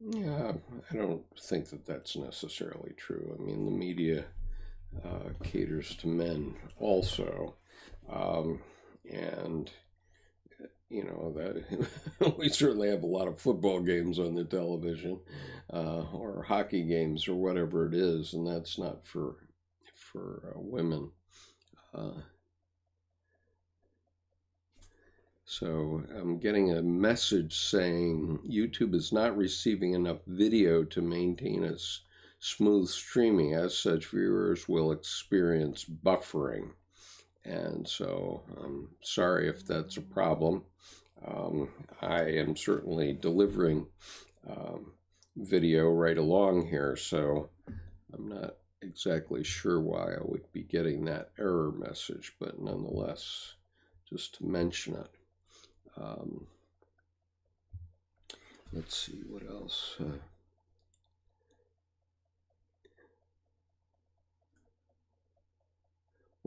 Yeah, I don't think that that's necessarily true. I mean, the media caters to men also. And that we certainly have a lot of football games on the television, or hockey games or whatever it is, and that's not for women. So I'm getting a message saying YouTube is not receiving enough video to maintain a smooth streaming. As such, viewers will experience buffering. And so I'm sorry if that's a problem. I am certainly delivering video right along here, so I'm not exactly sure why I would be getting that error message, but nonetheless, just to mention it. Let's see what else.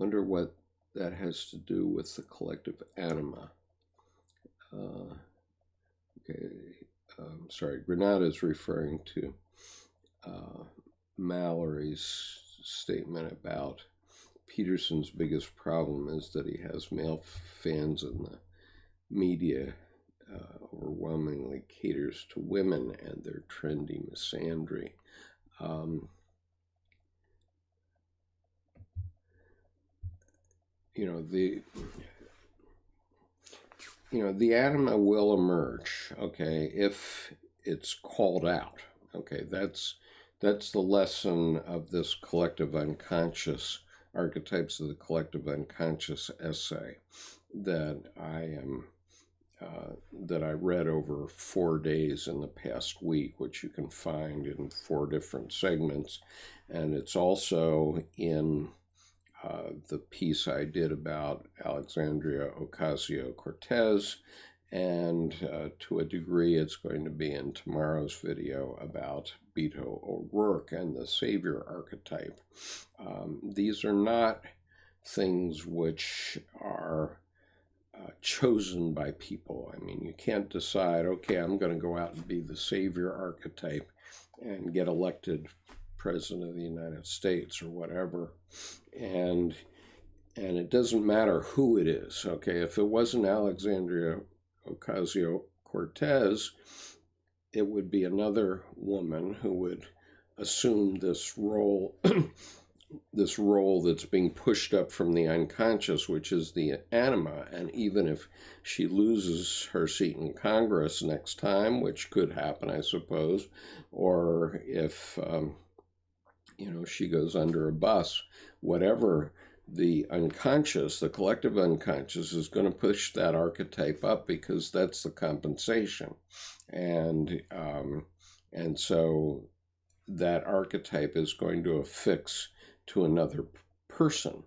Wonder what that has to do with the collective anima. Okay, sorry, Granada is referring to Mallory's statement about Peterson's biggest problem is that he has male fans in the media overwhelmingly caters to women and their trendy misandry. The anima will emerge, okay, if it's called out. Okay, that's the lesson of this collective unconscious, Archetypes of the Collective Unconscious essay that I read over 4 days in the past week, which you can find in 4 different segments. And it's also in the piece I did about Alexandria Ocasio-Cortez, and to a degree it's going to be in tomorrow's video about Beto O'Rourke and the savior archetype. These are not things which are chosen by people. I mean, you can't decide, okay, I'm going to go out and be the savior archetype and get elected president of the United States or whatever. And it doesn't matter who it is, okay? If it wasn't Alexandria Ocasio-Cortez, it would be another woman who would assume this role this role that's being pushed up from the unconscious, which is the anima. And even if she loses her seat in Congress next time, which could happen, I suppose, or if she goes under a bus, whatever, the unconscious, the collective unconscious, is going to push that archetype up because that's the compensation. And so that archetype is going to affix to another person.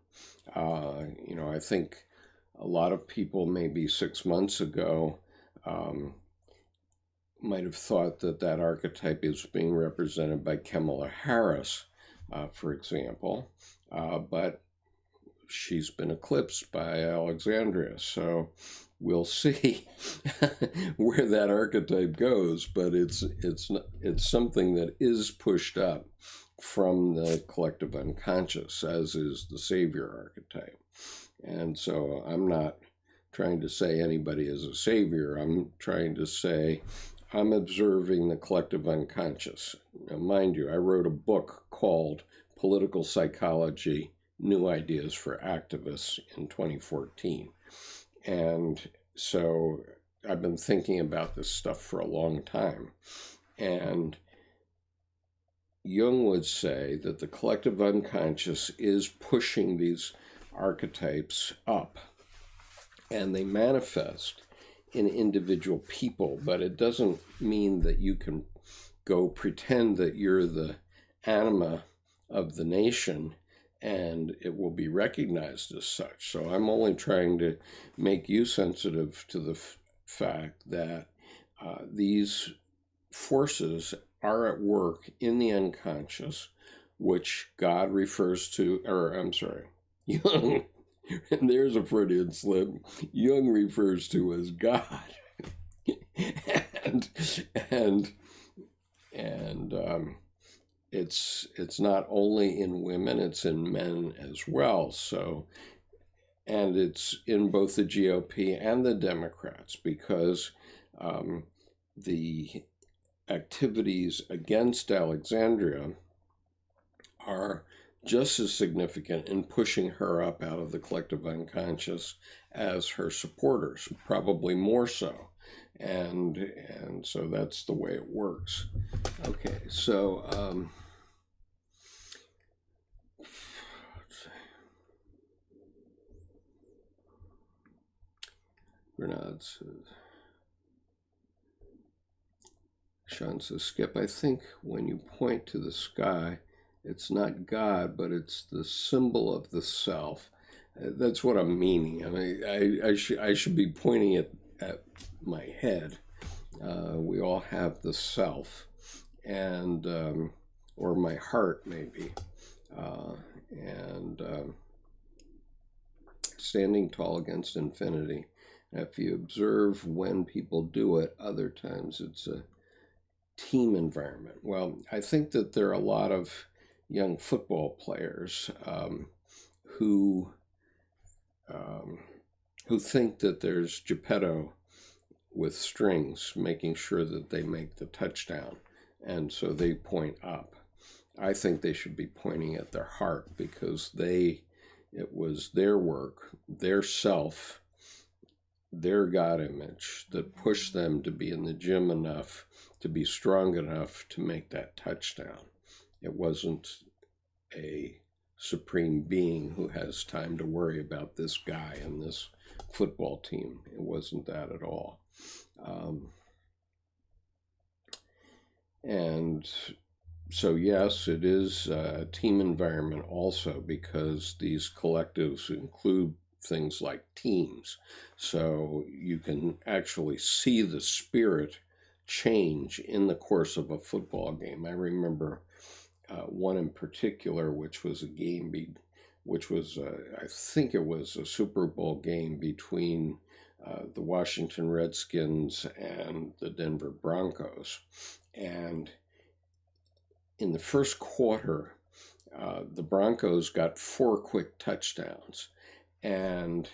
I think a lot of people maybe 6 months ago might have thought that archetype is being represented by Kamala Harris, for example, but she's been eclipsed by Alexandria, so we'll see where that archetype goes. But it's something that is pushed up from the collective unconscious, as is the savior archetype. And so I'm not trying to say anybody is a savior. I'm trying to say I'm observing the collective unconscious. Now, mind you, I wrote a book called Political Psychology, New Ideas for Activists in 2014. And so I've been thinking about this stuff for a long time. And Jung would say that the collective unconscious is pushing these archetypes up, and they manifest in individual people, but it doesn't mean that you can go pretend that you're the anima of the nation and it will be recognized as such. So I'm only trying to make you sensitive to the fact that these forces are at work in the unconscious, which God refers to, Jung, and there's a Freudian slip, Jung refers to as God. and it's not only in women, it's in men as well. So, and it's in both the GOP and the Democrats, because the activities against Alexandria are just as significant in pushing her up out of the collective unconscious as her supporters, probably more so. And so that's the way it works. Okay, so Grenade says, Sean says, Skip, I think when you point to the sky, it's not God, but it's the symbol of the self. That's what I'm meaning. I mean, I should be pointing it at my head. We all have the self, and or my heart maybe, standing tall against infinity. And if you observe when people do it, other times it's a team environment. Well, I think that there are a lot of young football players who think that there's Geppetto with strings making sure that they make the touchdown, and so they point up. I think they should be pointing at their heart, because it was their work, their self, their God image that pushed them to be in the gym enough, to be strong enough to make that touchdown. It wasn't a supreme being who has time to worry about this guy and this football team. It wasn't that at all. And so, yes, it is a team environment also, because these collectives include things like teams. So you can actually see the spirit change in the course of a football game. I remember one in particular, which was a game, I think it was a Super Bowl game between the Washington Redskins and the Denver Broncos. And in the first quarter, the Broncos got 4 quick touchdowns. And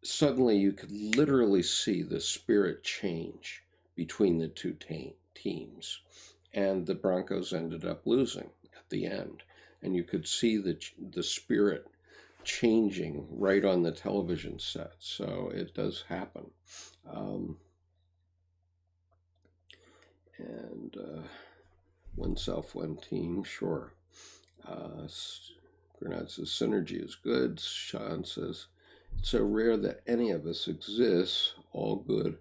suddenly you could literally see the spirit change between the two teams. And the Broncos ended up losing at the end. And you could see the spirit changing right on the television set. So it does happen. One self, one team, sure. Grenade says, synergy is good. Sean says, it's so rare that any of us exists. All good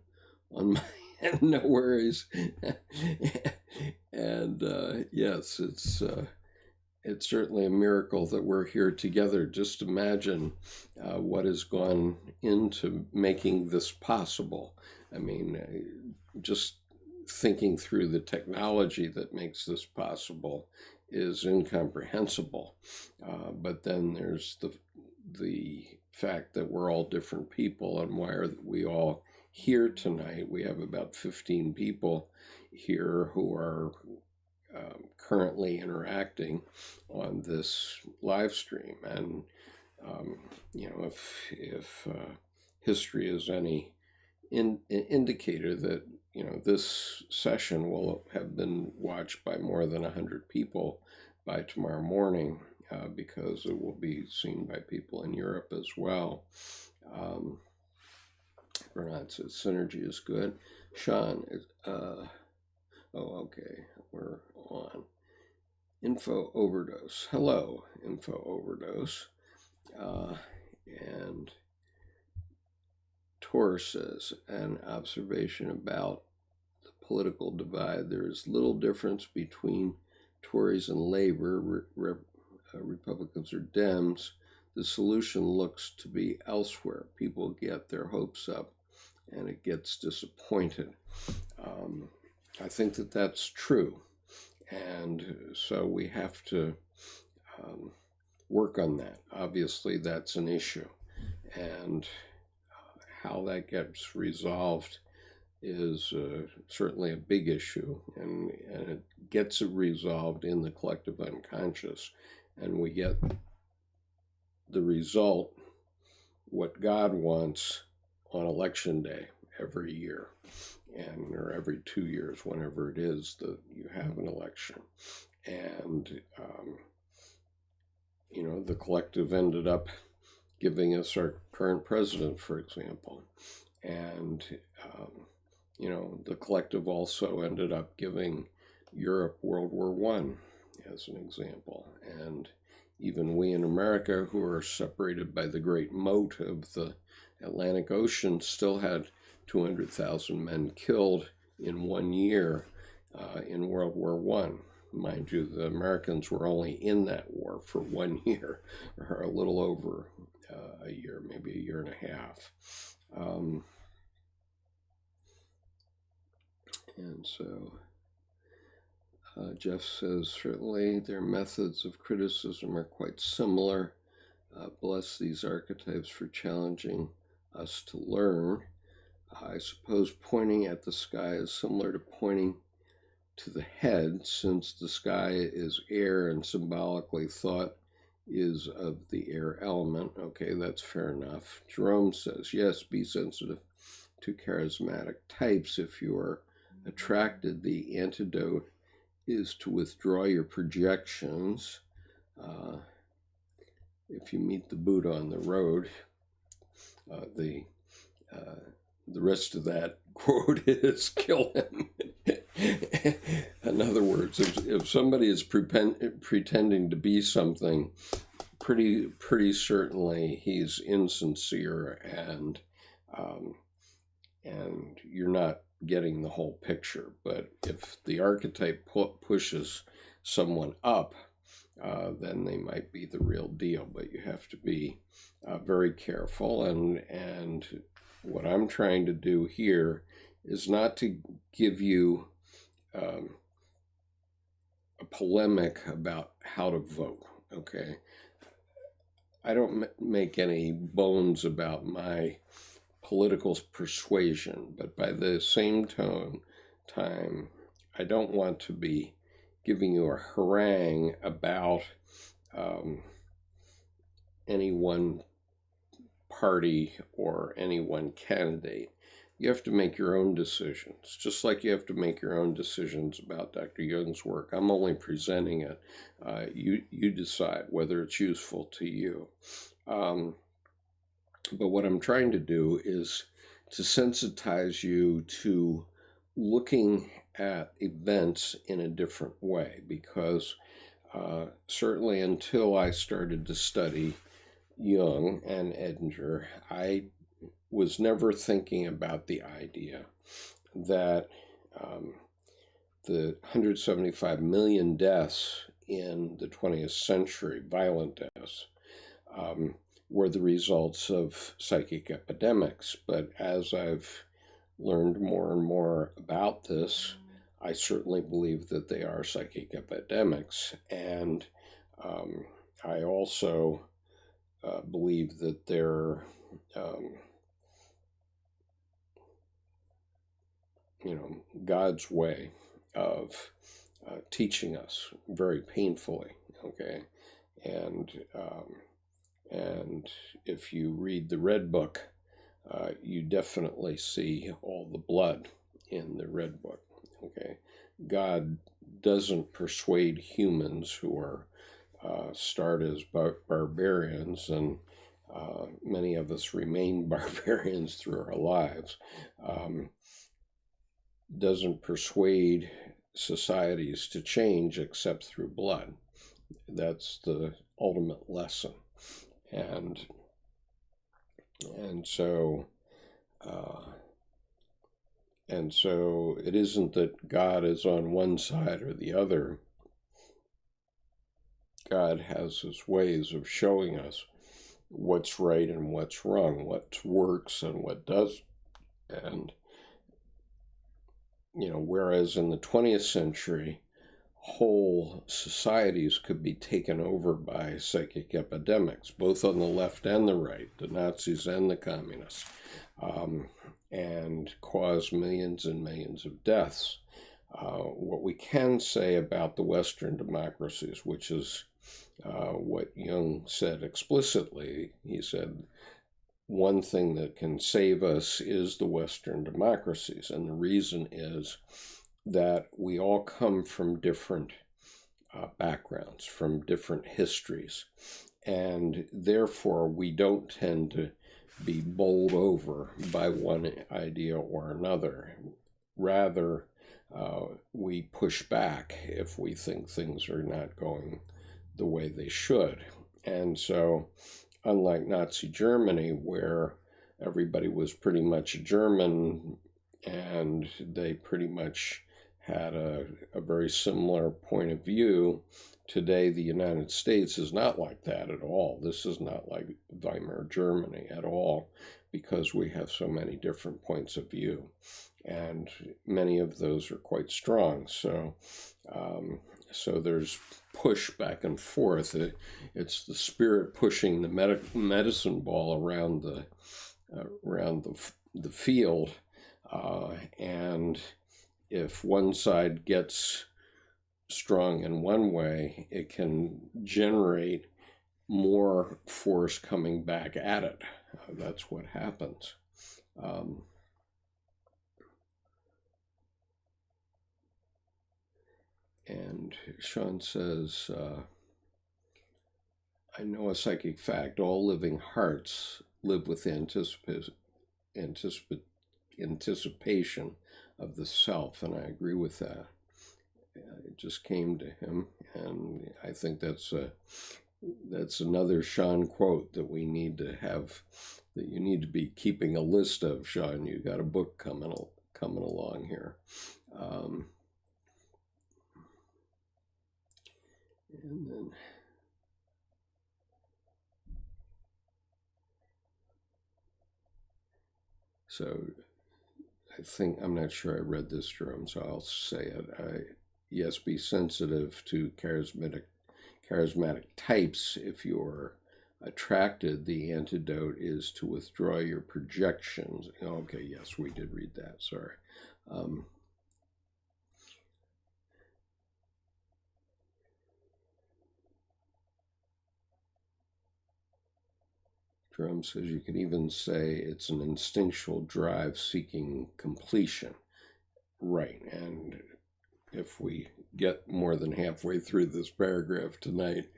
on my end, no worries. And yes, it's certainly a miracle that we're here together. Just imagine what has gone into making this possible. I mean, just thinking through the technology that makes this possible is incomprehensible. But then there's the fact that we're all different people, and why are we all here tonight? We have about 15 people here who are currently interacting on this live stream. And if history is any indicator, that this session will have been watched by more than 100 people by tomorrow morning, because it will be seen by people in Europe as well. Bernard says synergy is good. Sean is okay, we're on. Info overdose. Hello, info overdose. And Tor says, an observation about the political divide. There is little difference between Tories and Labor, Republicans or Dems. The solution looks to be elsewhere. People get their hopes up and it gets disappointed. I think that that's true. And so we have to work on that. Obviously, that's an issue. And how that gets resolved is certainly a big issue. And it gets resolved in the collective unconscious. And we get the result, what God wants, on election day every year, or every 2 years, whenever it is that you have an election. And the collective ended up giving us our current president, for example. And the collective also ended up giving Europe World War I, as an example. And even we in America, who are separated by the great moat of the Atlantic Ocean, still had 200,000 men killed in 1 year in World War I. Mind you, the Americans were only in that war for 1 year, or a little over a year, maybe a year and a half. And so Jeff says, certainly their methods of criticism are quite similar. Bless these archetypes for challenging us to learn. I suppose pointing at the sky is similar to pointing to the head, since the sky is air and symbolically thought is of the air element. Okay, that's fair enough. Jerome says, yes, be sensitive to charismatic types if you are attracted. The antidote is to withdraw your projections. If you meet the Buddha on the road, the rest of that quote is kill him. In other words, if somebody is pretending to be something, pretty certainly he's insincere, and you're not getting the whole picture. But if the archetype pushes someone up, then they might be the real deal. But you have to be very careful. And what I'm trying to do here is not to give you a polemic about how to vote, okay? I don't make any bones about my political persuasion, but by the same time, I don't want to be giving you a harangue about any one party or any one candidate. You have to make your own decisions, just like you have to make your own decisions about Dr. Jung's work. I'm only presenting it. You decide whether it's useful to you. But what I'm trying to do is to sensitize you to looking at events in a different way, because certainly until I started to study Jung and Edinger, I was never thinking about the idea that the 175 million deaths in the 20th century, violent deaths, were the results of psychic epidemics. But as I've learned more and more about this, I certainly believe that they are psychic epidemics. And I also believe that they're God's way of teaching us very painfully, okay? And if you read the Red Book, you definitely see all the blood in the Red Book, okay? God doesn't persuade humans who are start as barbarians, and many of us remain barbarians through our lives, doesn't persuade societies to change except through blood. That's the ultimate lesson. And so it isn't that God is on one side or the other. God has his ways of showing us what's right and what's wrong, what works and what doesn't. And whereas in the 20th century, whole societies could be taken over by psychic epidemics, both on the left and the right, the Nazis and the communists, and cause millions and millions of deaths. What we can say about the Western democracies, which is what Jung said explicitly, he said, one thing that can save us is the Western democracies. And the reason is that we all come from different backgrounds, from different histories. And therefore, we don't tend to be bowled over by one idea or another. Rather, we push back if we think things are not going the way they should. And so, unlike Nazi Germany, where everybody was pretty much German and they pretty much had a very similar point of view, today the United States is not like that at all. This is not like Weimar Germany at all, because we have so many different points of view, and many of those are quite strong. So there's push back and forth. It's the spirit pushing the medicine ball around the field, and if one side gets strong in one way, it can generate more force coming back at it. That's what happens. And Sean says, I know a psychic fact. All living hearts live with anticipation of the self, and I agree with that. It just came to him, and I think that's another Sean quote that we need to have, that you need to be keeping a list of, Sean. You got a book coming along here. And then so I think, I'm not sure I read this, Jerome, so I'll say it. Yes, be sensitive to charismatic types. If you're attracted, the antidote is to withdraw your projections. Okay, yes, we did read that, sorry. Jerome says you can even say it's an instinctual drive seeking completion. Right, and if we get more than halfway through this paragraph tonight,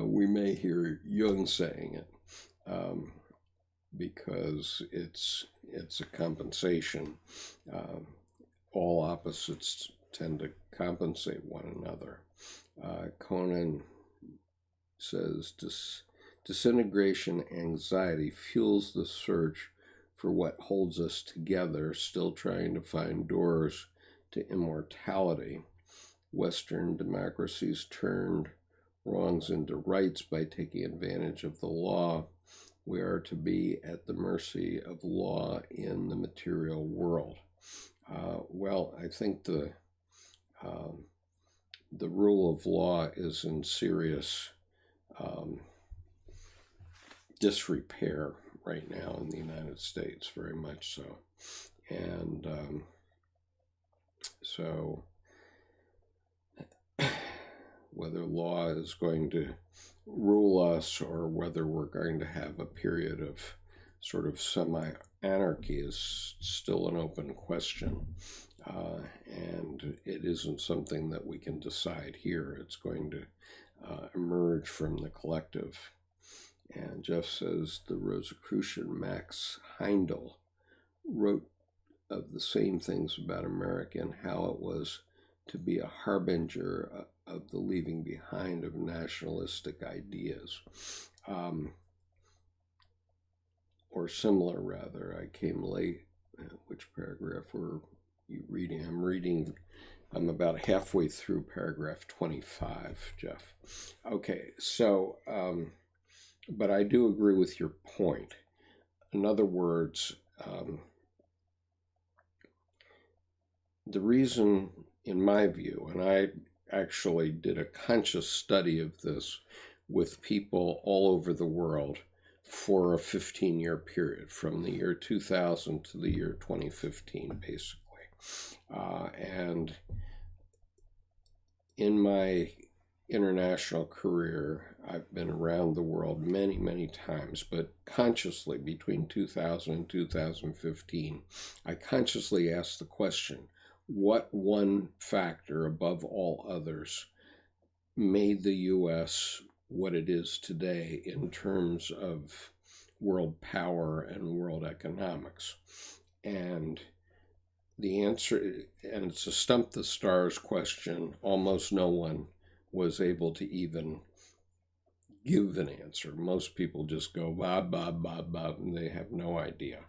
we may hear Jung saying it, because it's a compensation. All opposites tend to compensate one another. Conan says, disintegration anxiety fuels the search for what holds us together, still trying to find doors to immortality. Western democracies turned wrongs into rights by taking advantage of the law. We are to be at the mercy of law in the material world. Well, I think the rule of law is in serious disrepair right now in the United States, very much so. And so whether law is going to rule us or whether we're going to have a period of sort of semi-anarchy is still an open question. And it isn't something that we can decide here. It's going to emerge from the collective. And Jeff says the Rosicrucian Max Heindel wrote of the same things about America and how it was to be a harbinger of the leaving behind of nationalistic ideas. Or similar, rather. I came late. Which paragraph were you reading? I'm about halfway through paragraph 25, Jeff. Okay, so, but I do agree with your point. In other words, the reason, in my view, and I actually did a conscious study of this with people all over the world for a 15-year period, from the year 2000 to the year 2015, basically. And in my international career, I've been around the world many, many times, but consciously between 2000 and 2015, I consciously asked the question, what one factor above all others made the U.S. what it is today in terms of world power and world economics? And the answer, and it's a stump the stars question, almost no one was able to even give an answer. Most people just go, bob, bob, bob, bob, and they have no idea.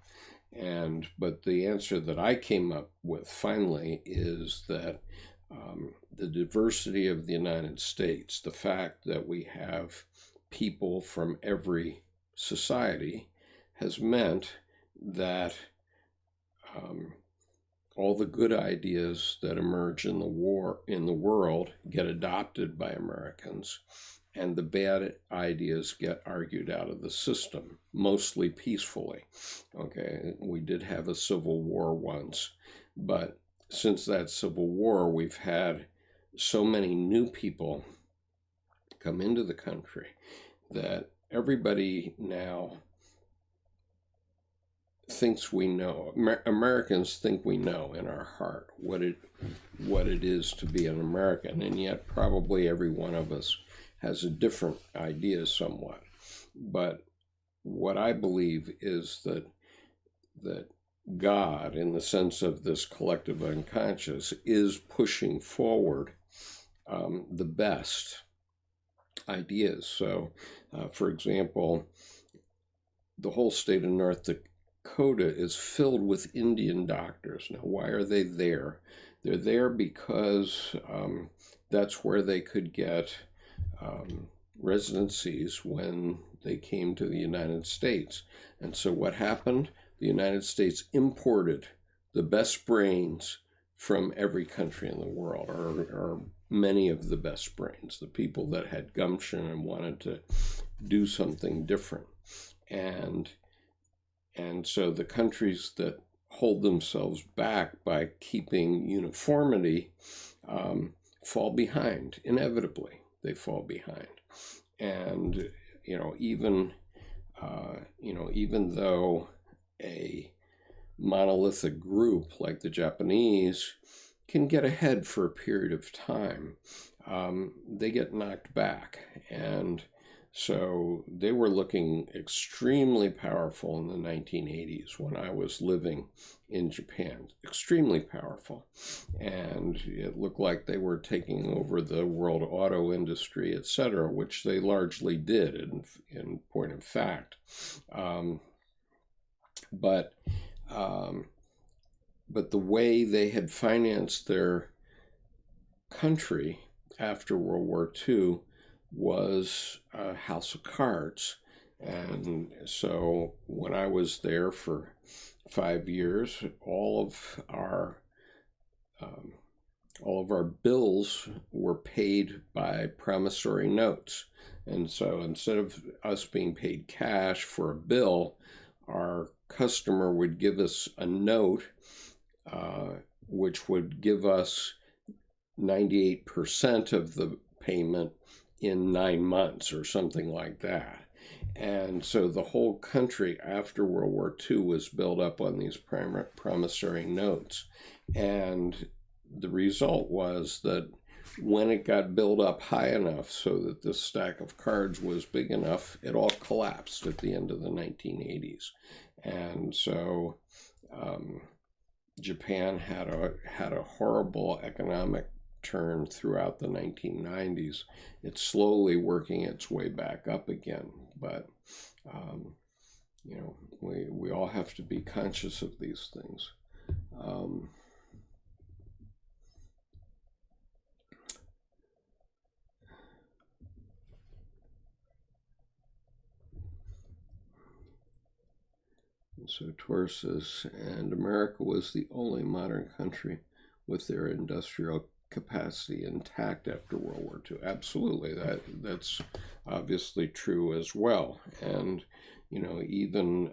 But the answer that I came up with finally is that the diversity of the United States, the fact that we have people from every society, has meant that all the good ideas that emerge in the world get adopted by Americans, and the bad ideas get argued out of the system, mostly peacefully. Okay, we did have a civil war once, but since that civil war, we've had so many new people come into the country that everybody now thinks we know. Americans think we know in our heart what it is to be an American, and yet probably every one of us has a different idea somewhat. But what I believe is that God, in the sense of this collective unconscious, is pushing forward the best ideas. So, for example, the whole state of North Dakota is filled with Indian doctors. Now, why are they there? They're there because that's where they could get residencies when they came to the United States. And so what happened? The United States imported the best brains from every country in the world, or many of the best brains, the people that had gumption and wanted to do something different. And so the countries that hold themselves back by keeping uniformity fall behind. Inevitably, they fall behind. And even though a monolithic group like the Japanese can get ahead for a period of time, they get knocked back. And so they were looking extremely powerful in the 1980s when I was living in Japan, extremely powerful. And it looked like they were taking over the world auto industry, etc., which they largely did in point of fact. But the way they had financed their country after World War II was a house of cards. And so when I was there for 5 years, all of our bills were paid by promissory notes. And so instead of us being paid cash for a bill, our customer would give us a note, which would give us 98% of the payment in 9 months or something like that. And so the whole country after World War II was built up on these promissory notes. And the result was that when it got built up high enough so that the stack of cards was big enough, it all collapsed at the end of the 1980s. And so Japan had a horrible economic turn throughout the 1990s. It's slowly working its way back up again, but we all have to be conscious of these things. So Tor says, and America was the only modern country with their industrial capacity intact after World War II. Absolutely, that's obviously true as well. And even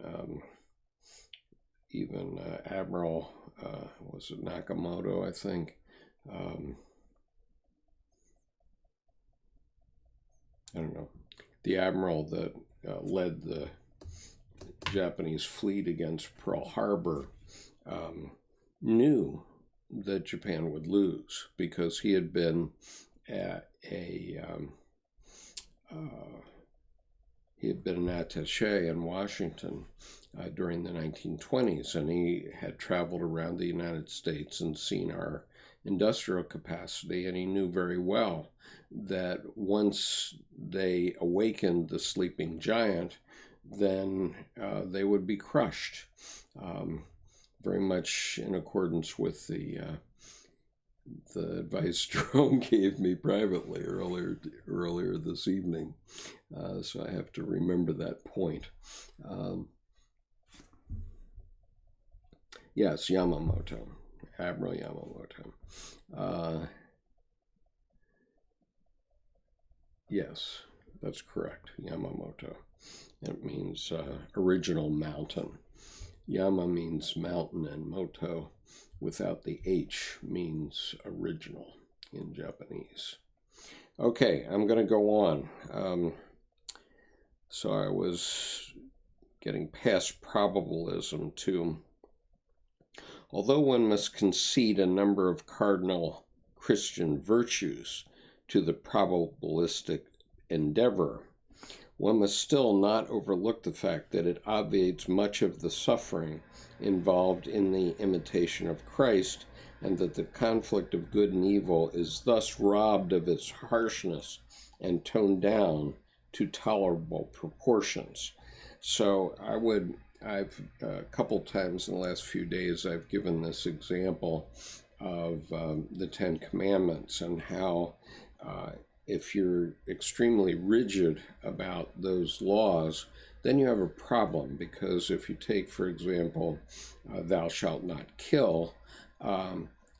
Admiral was it Nakamoto, I think. I don't know, the admiral that led the Japanese fleet against Pearl Harbor knew that Japan would lose because he had been an attaché in Washington during the 1920s, and he had traveled around the United States and seen our industrial capacity, and he knew very well that once they awakened the sleeping giant, then they would be crushed, very much in accordance with the advice Jerome gave me privately earlier this evening. So I have to remember that point. Yes, Yamamoto. Admiral Yamamoto. Yes, that's correct, Yamamoto. It means original mountain. Yama means mountain, and moto, without the H, means original in Japanese. Okay, I'm going to go on. So I was getting past probabilism to, although one must concede a number of cardinal Christian virtues to the probabilistic endeavor, one must still not overlook the fact that it obviates much of the suffering involved in the imitation of Christ, and that the conflict of good and evil is thus robbed of its harshness and toned down to tolerable proportions. So I've a couple times in the last few days, I've given this example of the Ten Commandments, and how if you're extremely rigid about those laws, then you have a problem. Because if you take, for example, thou shalt not kill,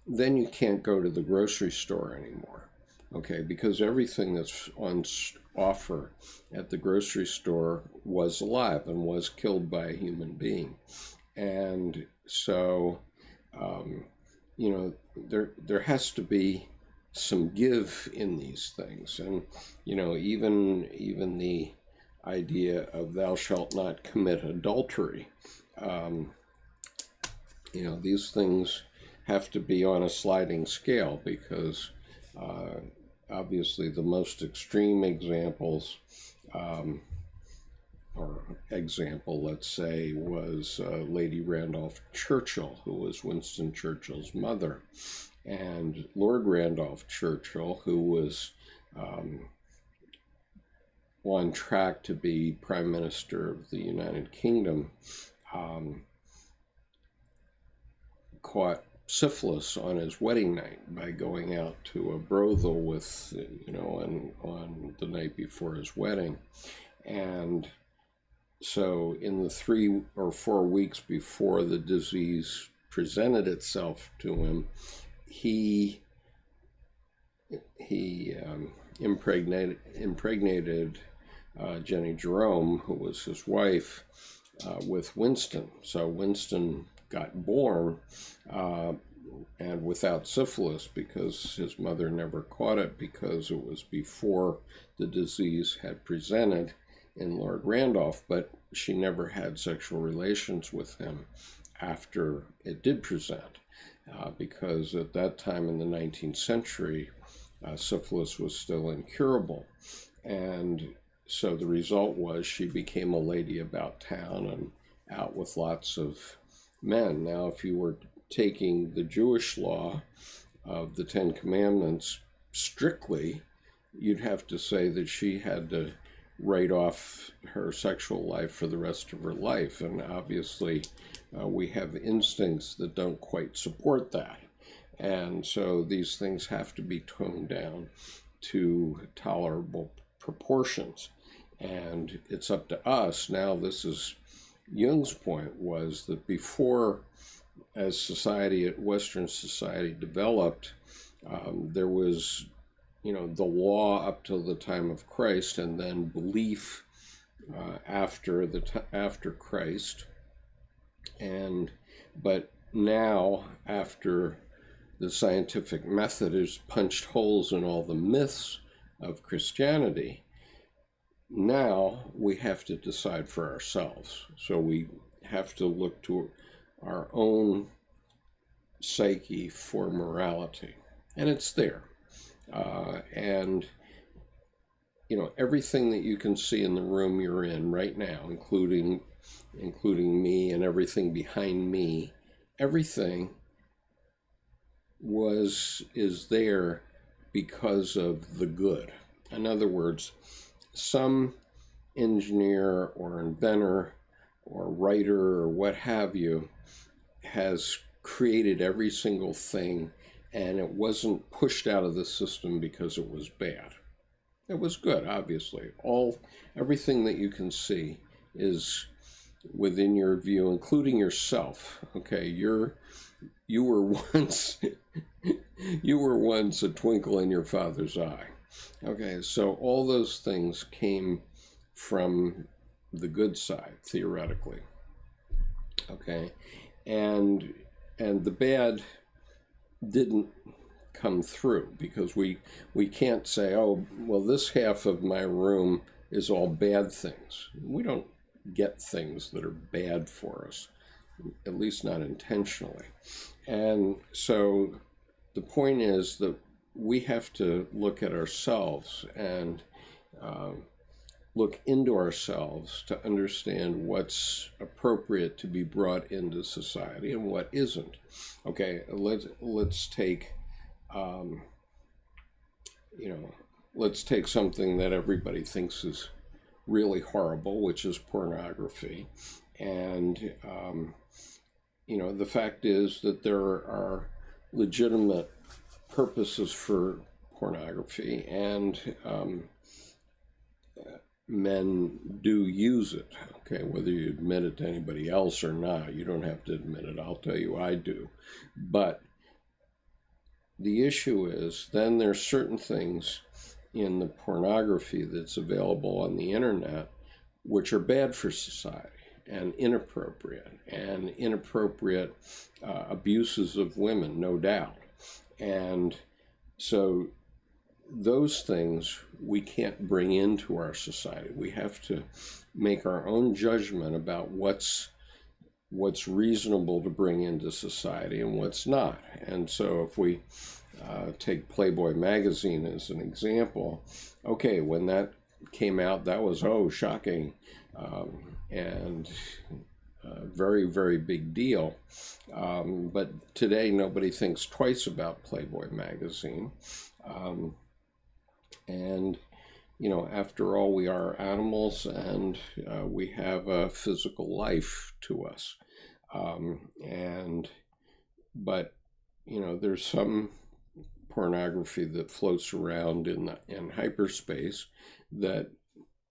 then you can't go to the grocery store anymore, okay? Because everything that's on offer at the grocery store was alive and was killed by a human being. And so, you know, there has to be some give in these things. And, you know, even the idea of thou shalt not commit adultery, you know, these things have to be on a sliding scale, because obviously the most extreme examples, or example, let's say, was Lady Randolph Churchill, who was Winston Churchill's mother, and Lord Randolph Churchill, who was on track to be Prime Minister of the United Kingdom, caught syphilis on his wedding night by going out to a brothel with, you know, on the night before his wedding. And so in the 3 or 4 weeks before the disease presented itself to him, he impregnated Jenny Jerome, who was his wife, with Winston. So Winston got born, and without syphilis, because his mother never caught it, because it was before the disease had presented in Lord Randolph, but she never had sexual relations with him after it did present, because at that time in the 19th century, syphilis was still incurable. And so the result was she became a lady about town and out with lots of men. Now, if you were taking the Jewish law of the Ten Commandments strictly, you'd have to say that she had to write off her sexual life for the rest of her life. And obviously, we have instincts that don't quite support that. And so these things have to be toned down to tolerable proportions. And it's up to us. Now, this is Jung's point, was that before, as society, Western society developed, there was, you know, the law up till the time of Christ, and then belief after Christ. But now, after the scientific method has punched holes in all the myths of Christianity, now we have to decide for ourselves. So we have to look to our own psyche for morality. And it's there. And, you know, everything that you can see in the room you're in right now, including me and everything behind me, everything is there because of the good. In other words, some engineer or inventor or writer or what have you has created every single thing, and it wasn't pushed out of the system because it was bad. It was good, obviously. Everything that you can see is within your view, including yourself. Okay, you're you were once you were once a twinkle in your father's eye. Okay, so all those things came from the good side, theoretically. Okay, and the bad didn't come through, because we can't say, oh, well, this half of my room is all bad things. We don't get things that are bad for us, at least not intentionally. And so the point is that we have to look at ourselves and look into ourselves to understand what's appropriate to be brought into society and what isn't. Okay, let's take let's take something that everybody thinks is really horrible, which is pornography. And the fact is that there are legitimate purposes for pornography, and men do use it. Okay, whether you admit it to anybody else or not, you don't have to admit it. I'll tell you, I do. But the issue is, then there's certain things in the pornography that's available on the internet which are bad for society and inappropriate abuses of women, no doubt. And so those things we can't bring into our society. We have to make our own judgment about what's reasonable to bring into society and what's not. And so if we take Playboy magazine as an example, okay, when that came out, that was, shocking, and very, very big deal. But today nobody thinks twice about Playboy magazine. And after all, we are animals, and we have a physical life to us. But there's some pornography that floats around in hyperspace that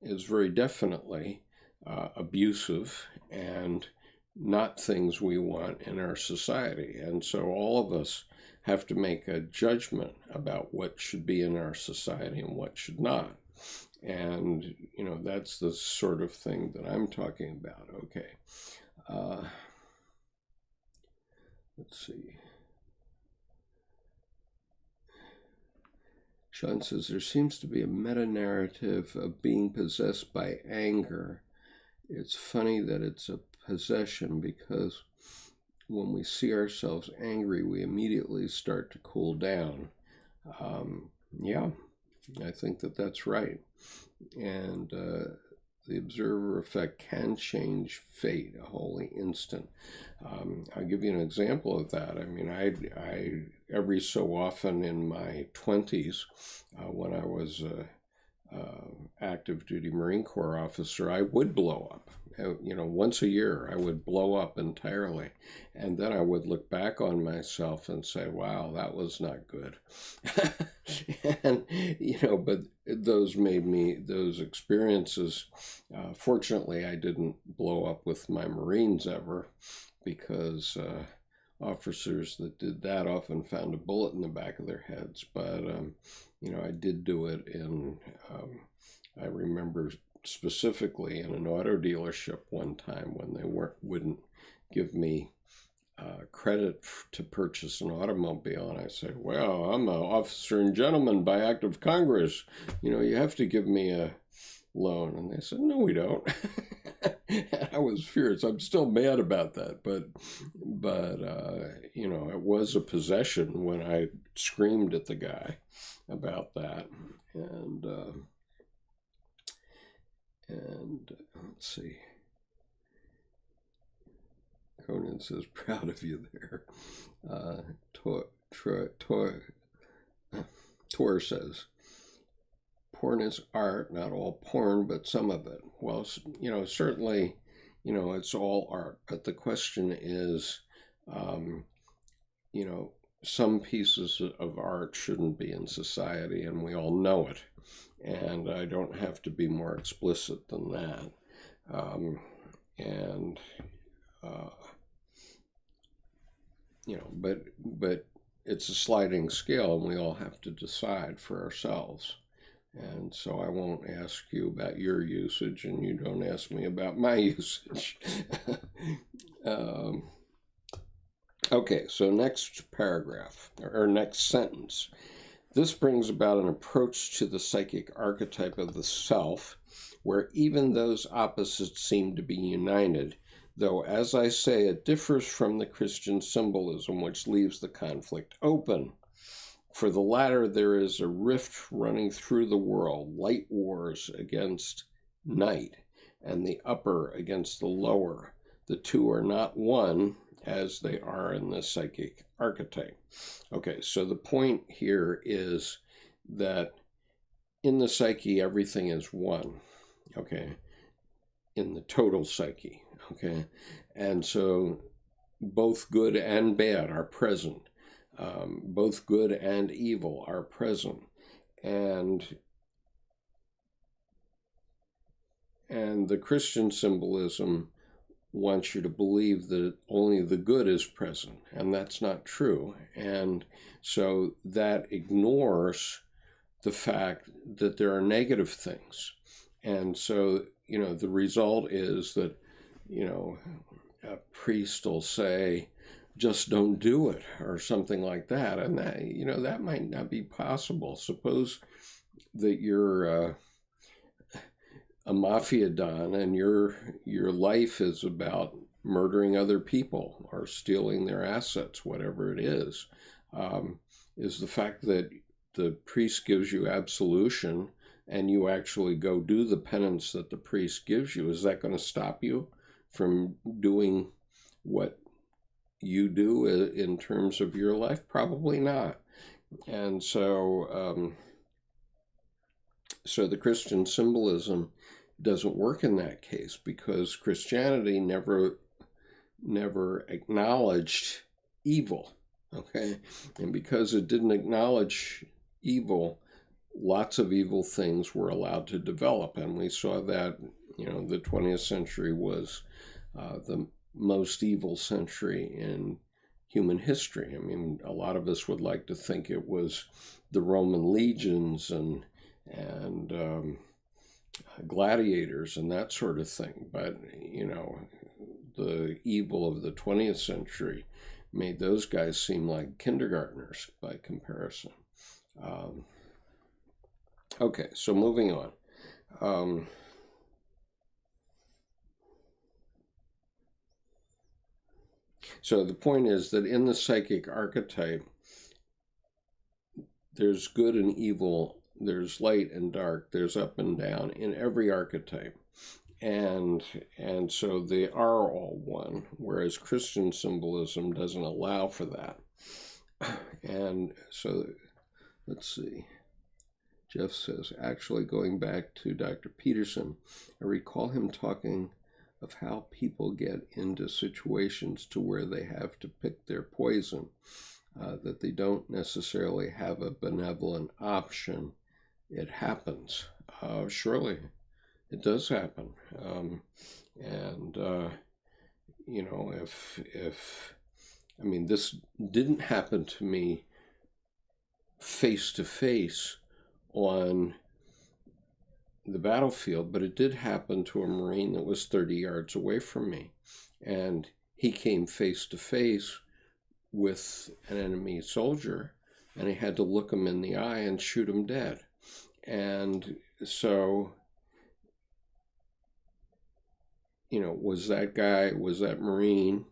is very definitely abusive and not things we want in our society. And so all of us have to make a judgment about what should be in our society and what should not. And, that's the sort of thing that I'm talking about. Okay. Let's see. Sean says, there seems to be a meta-narrative of being possessed by anger. It's funny that it's a possession, because when we see ourselves angry, we immediately start to cool down. Yeah, I think that's right. And the observer effect can change fate a wholly instant. I'll give you an example of that. I mean, I every so often in my 20s, when I was active duty Marine Corps officer, I would blow up. Once a year, I would blow up entirely. And then I would look back on myself and say, wow, that was not good. And, but those experiences, fortunately, I didn't blow up with my Marines ever, because officers that did that often found a bullet in the back of their heads. But, I did do it I remember specifically in an auto dealership one time when they wouldn't give me credit to purchase an automobile. And I said, well, I'm an officer and gentleman by act of Congress. You have to give me a loan. And they said, no, we don't. And I was furious. I'm still mad about that. But it was a possession when I screamed at the guy about that. And let's see. Conan says, proud of you there. Tor says, porn is art, not all porn, but some of it. Well, certainly, it's all art. But the question is, some pieces of art shouldn't be in society, and we all know it. And I don't have to be more explicit than that. but it's a sliding scale, and we all have to decide for ourselves. And so I won't ask you about your usage, and you don't ask me about my usage. Okay, so next paragraph, or next sentence. This brings about an approach to the psychic archetype of the self, where even those opposites seem to be united, though, as I say, it differs from the Christian symbolism, which leaves the conflict open. For the latter, there is a rift running through the world, light wars against night, and the upper against the lower. The two are not one, as they are in the psychic archetype. Okay, so the point here is that in the psyche, everything is one, okay, in the total psyche, okay? And so both good and bad are present. Both good and evil are present. And the Christian symbolism wants you to believe that only the good is present, and that's not true. And so that ignores the fact that there are negative things. And so, the result is that, a priest will say, just don't do it, or something like that. And that, that might not be possible. Suppose that you're a mafia don, and your life is about murdering other people or stealing their assets, whatever it is the fact that the priest gives you absolution and you actually go do the penance that the priest gives you, is that going to stop you from doing what you do in terms of your life? Probably not. And so so the Christian symbolism doesn't work in that case, because Christianity never acknowledged evil, okay? And because it didn't acknowledge evil, lots of evil things were allowed to develop. And we saw that, the 20th century was the most evil century in human history. I mean, a lot of us would like to think it was the Roman legions and gladiators and that sort of thing. But, the evil of the 20th century made those guys seem like kindergartners by comparison. Okay, so moving on. So the point is that in the psychic archetype, there's good and evil, there's light and dark, there's up and down in every archetype. And so they are all one, whereas Christian symbolism doesn't allow for that. And so, let's see. Jeff says, actually, going back to Dr. Peterson, I recall him talking of how people get into situations to where they have to pick their poison, that they don't necessarily have a benevolent option. It happens. Surely, it does happen. This didn't happen to me face to face on the battlefield, but it did happen to a Marine that was 30 yards away from me. And he came face to face with an enemy soldier, and he had to look him in the eye and shoot him dead. And so, was that Marine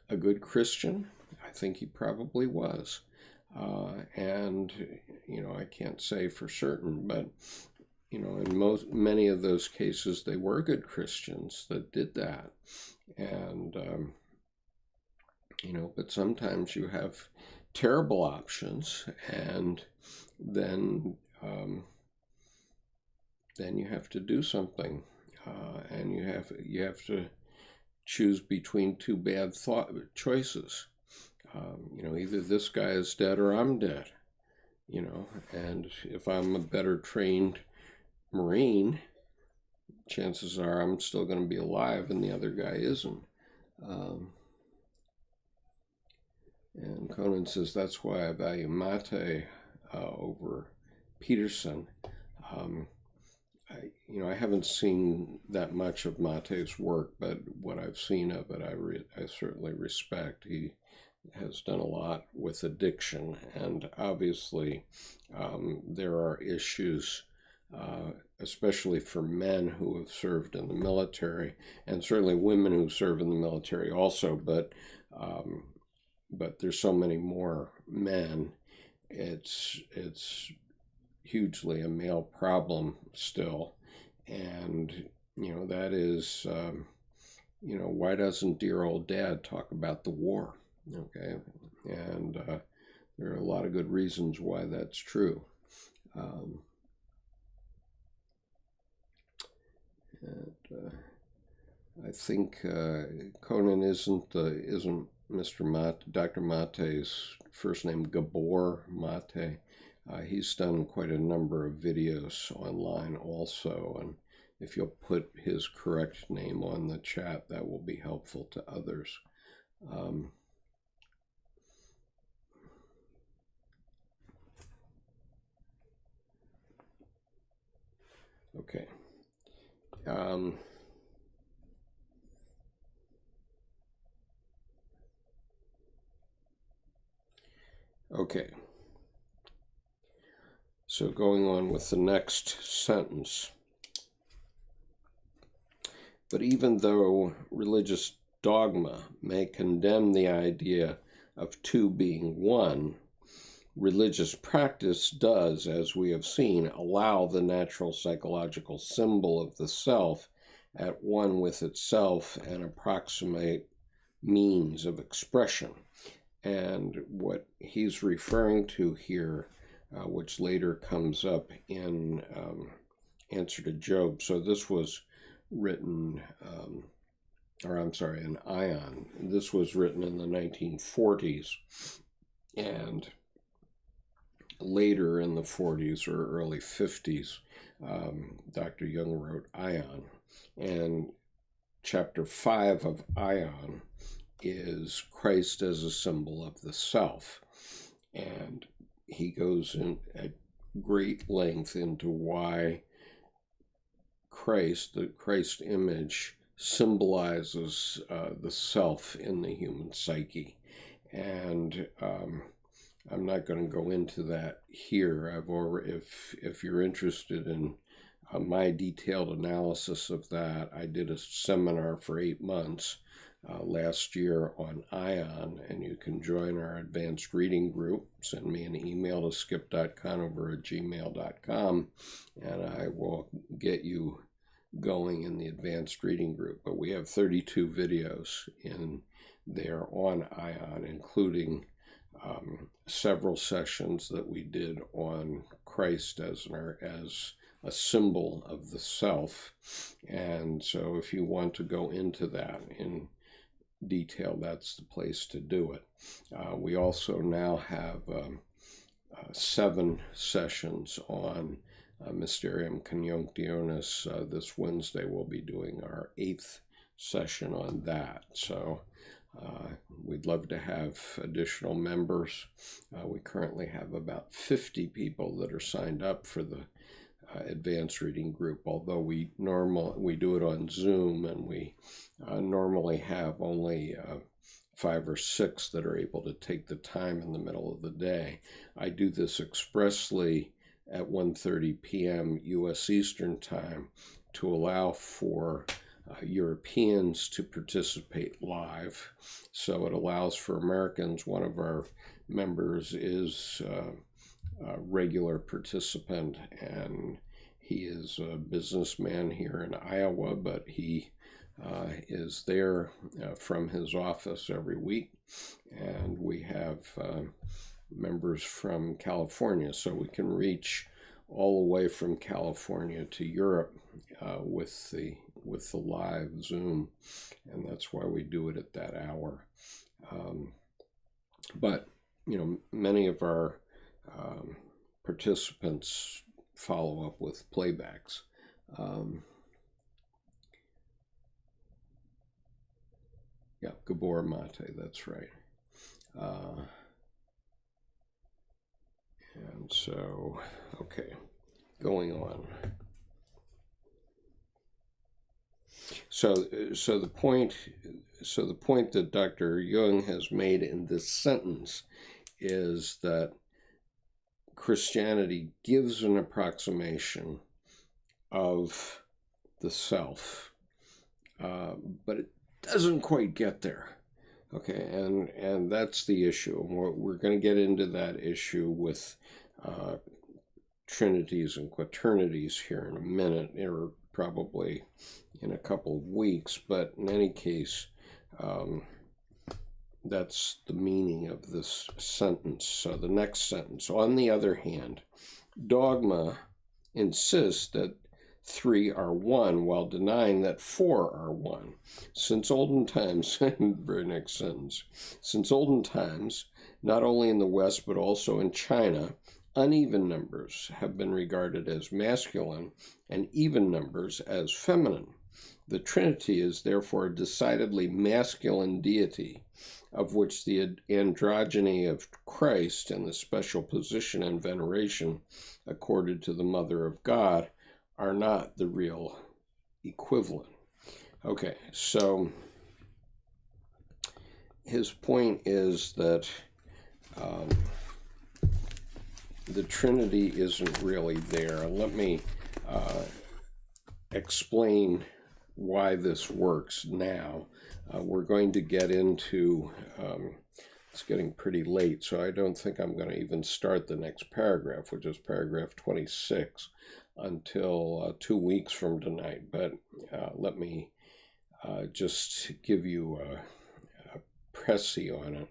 a good Christian? I think he probably was. I can't say for certain, but, in many of those cases, they were good Christians that did that. And, but sometimes you have terrible options, and then you have to do something, and you have to choose between two bad choices. Either this guy is dead or I'm dead. And if I'm a better trained Marine, chances are I'm still going to be alive and the other guy isn't. And Conan says, that's why I value Mate over Peterson. I haven't seen that much of Mate's work, but what I've seen of it, I certainly respect. He has done a lot with addiction, and obviously there are issues, especially for men who have served in the military, and certainly women who serve in the military also, but there's so many more men. It's hugely a male problem still, and that is why doesn't dear old dad talk about the war? Okay, and there are a lot of good reasons why that's true. I think Conan isn't Dr. Mate's first name Gabor Mate. He's done quite a number of videos online also, and if you'll put his correct name on the chat, that will be helpful to others. Okay. Okay. So going on with the next sentence. But even though religious dogma may condemn the idea of two being one, religious practice does, as we have seen, allow the natural psychological symbol of the self at one with itself and approximate means of expression. And what he's referring to here, which later comes up in Answer to Job. So this was written, in Ion. This was written in the 1940s. And later in the 40s or early 50s, Dr. Jung wrote Ion. And chapter 5 of Ion is Christ as a symbol of the self. And he goes in at great length into why Christ, the Christ image, symbolizes the self in the human psyche. And I'm not going to go into that here. I've already, if you're interested in my detailed analysis of that, I did a seminar for 8 months last year on Ion, and you can join our advanced reading group. Send me an email to skip.conover@gmail.com, and I will get you going in the advanced reading group. But we have 32 videos in there on Ion, including several sessions that we did on Christ as a symbol of the self. And so if you want to go into that in detail, that's the place to do it. We also now have 7 sessions on Mysterium Conjunctionis. This Wednesday we'll be doing our 8th session on that. So we'd love to have additional members. We currently have about 50 people that are signed up for the advanced reading group, although we do it on Zoom, and we normally have only 5 or 6 that are able to take the time in the middle of the day. I do this expressly at 1:30 p.m. U.S. Eastern Time to allow for Europeans to participate live. So it allows for Americans. One of our members is a regular participant, and he is a businessman here in Iowa, but he is there from his office every week. And we have members from California, so we can reach all the way from California to Europe with the live Zoom, and that's why we do it at that hour. But many of our participants follow up with playbacks. Gabor Mate, that's right. And so, okay, going on. So the point that Dr. Jung has made in this sentence is that Christianity gives an approximation of the self, but it doesn't quite get there. Okay, and that's the issue. We're going to get into that issue with trinities and quaternities here in a minute, or probably in a couple of weeks. But in any case, that's the meaning of this sentence. So the next sentence: on the other hand, dogma insists that 3 are 1 while denying that 4 are 1. Since olden times, very next sentence, since olden times, not only in the West but also in China, uneven numbers have been regarded as masculine and even numbers as feminine. The Trinity is therefore a decidedly masculine deity, of which the androgyny of Christ and the special position and veneration accorded to the Mother of God are not the real equivalent. Okay, so his point is that the Trinity isn't really there. Let me explain why this works now. We're going to get into, it's getting pretty late, so I don't think I'm going to even start the next paragraph, which is paragraph 26, until 2 weeks from tonight. But let me just give you a précis on it.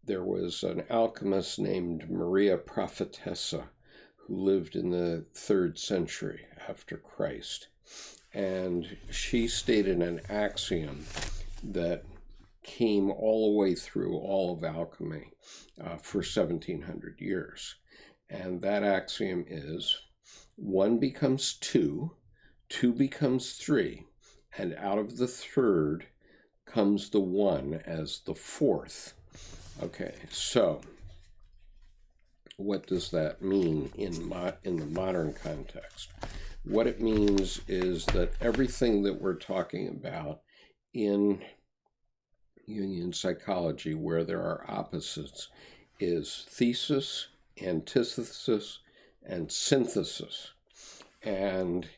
There was an alchemist named Maria Prophetessa who lived in the 3rd century after Christ. And she stated an axiom that came all the way through all of alchemy for 1700 years. And that axiom is 1 becomes 2, 2 becomes 3, and out of the 3rd comes the 1 as the 4th. Okay, so what does that mean in the modern context? What it means is that everything that we're talking about in Jungian psychology, where there are opposites, is thesis, antithesis, and synthesis. And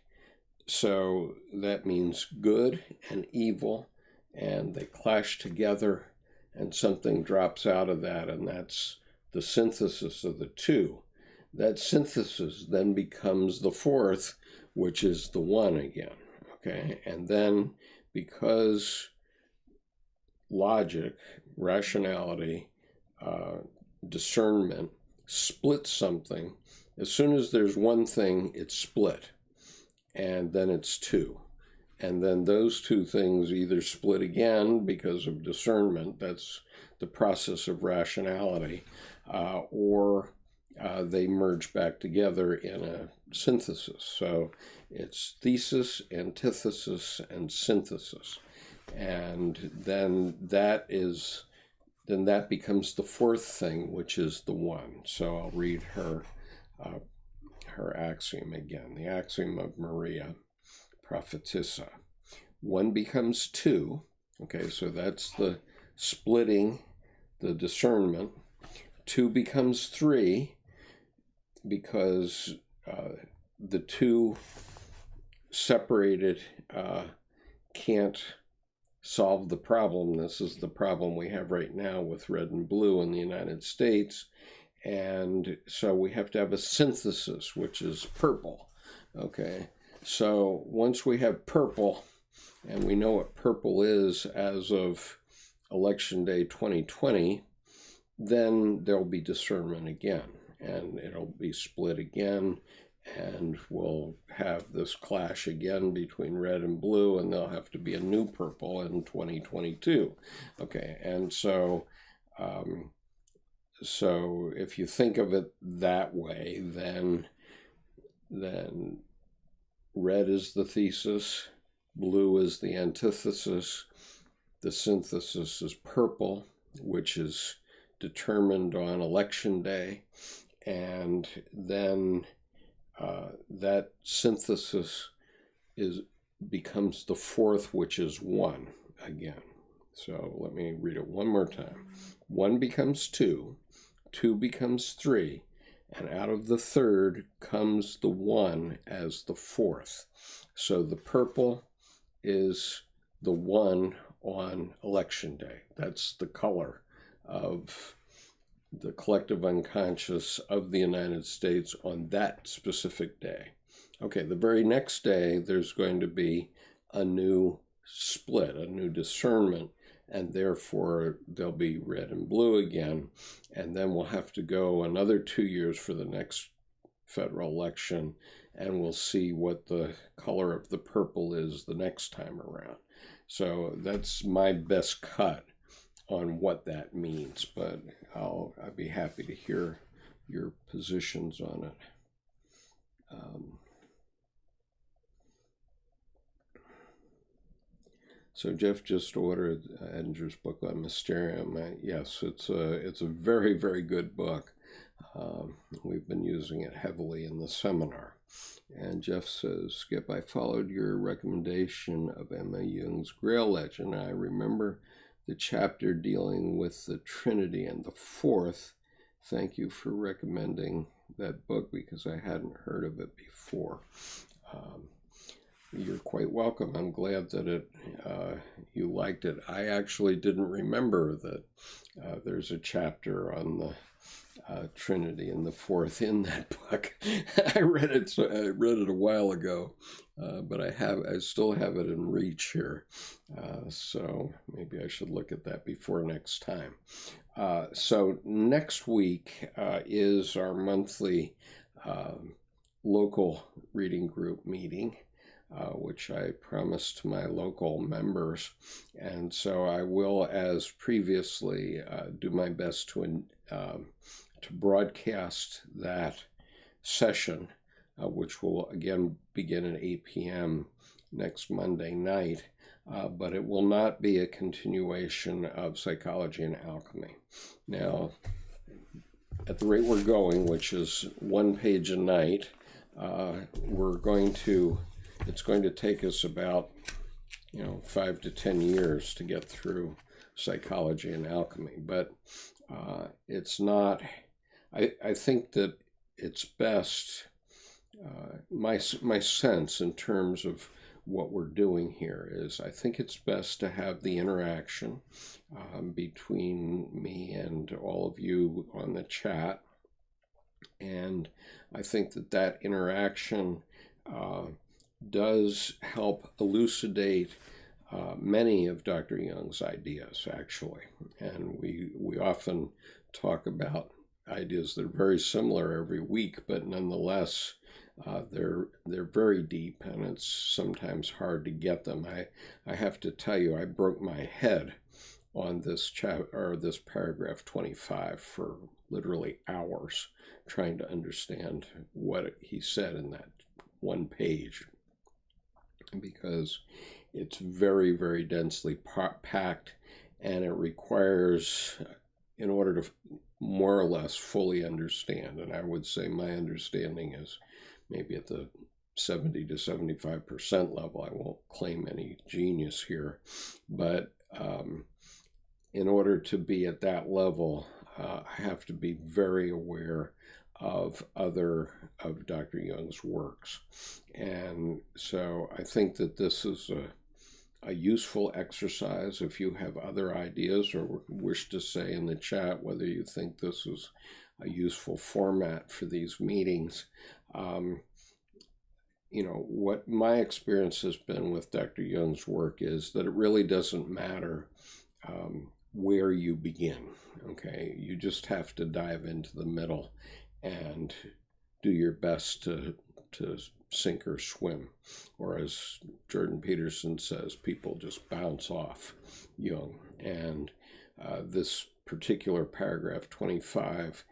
so that means good and evil, and they clash together, and something drops out of that, and that's the synthesis of the two. That synthesis then becomes the 4th, which is the 1 again, okay? And then because logic, rationality, discernment splits something, as soon as there's one thing, it's split, and then it's 2. And then those 2 things either split again because of discernment, that's the process of rationality, or they merge back together in a synthesis. So it's thesis, antithesis, and synthesis. And then that becomes the 4th thing, which is the 1. So I'll read her axiom again. The axiom of Maria Prophetessa. 1 becomes 2. Okay, so that's the splitting, the discernment. 2 becomes 3 because the 2 separated can't solve the problem. This is the problem we have right now with red and blue in the United States. And so we have to have a synthesis, which is purple. Okay, so once we have purple, and we know what purple is as of Election Day 2020, then there'll be discernment again, and it'll be split again, and we'll have this clash again between red and blue, and there'll have to be a new purple in 2022. Okay, and so so if you think of it that way, then red is the thesis, blue is the antithesis, the synthesis is purple, which is determined on election day, and then that synthesis becomes the fourth, which is 1 again. So let me read it one more time. 1 becomes 2, 2 becomes 3, and out of the third comes the 1 as the fourth. So the purple is the 1 on election day. That's the color of the collective unconscious of the United States on that specific day. Okay, the very next day, there's going to be a new split, a new discernment, and therefore there'll be red and blue again, and then we'll have to go another 2 years for the next federal election, and we'll see what the color of the purple is the next time around. So that's my best cut on what that means, but I'd be happy to hear your positions on it. So Jeff just ordered Edinger's book on Mysterium. Yes, it's a very, very good book. We've been using it heavily in the seminar. And Jeff says, Skip, I followed your recommendation of Emma Jung's Grail Legend. I remember the chapter dealing with the Trinity and the fourth. Thank you for recommending that book because I hadn't heard of it before. You're quite welcome. I'm glad that you liked it. I actually didn't remember that there's a chapter on the Trinity and the fourth in that book. I read it a while ago, but I still have it in reach here. So maybe I should look at that before next time. So next week is our monthly local reading group meeting, which I promised to my local members. And so I will, as previously, do my best to broadcast that session, which will again begin at 8 p.m. next Monday night. But it will not be a continuation of Psychology and Alchemy. Now, at the rate we're going, which is 1 page a night, it's going to take us about 5 to 10 years to get through Psychology and Alchemy. But it's not, I think that it's best, my sense in terms of what we're doing here is I think it's best to have the interaction between me and all of you on the chat. And I think that interaction does help elucidate many of Dr. Jung's ideas, actually. And we often talk about ideas that are very similar every week, but nonetheless, they're very deep, and it's sometimes hard to get them. I have to tell you, I broke my head on this this paragraph 25 for literally hours, trying to understand what he said in that 1 page, because it's very, very densely packed, and it requires, in order to more or less fully understand, and I would say my understanding is maybe at the 70 to 75% level. I won't claim any genius here, but in order to be at that level, I have to be very aware of Dr. Jung's works. And so I think that this is a useful exercise. If you have other ideas or wish to say in the chat whether you think this is a useful format for these meetings, what my experience has been with Dr. Jung's work is that it really doesn't matter where you begin, okay? You just have to dive into the middle and do your best to sink or swim. Or as Jordan Peterson says, people just bounce off Jung. And this particular paragraph 25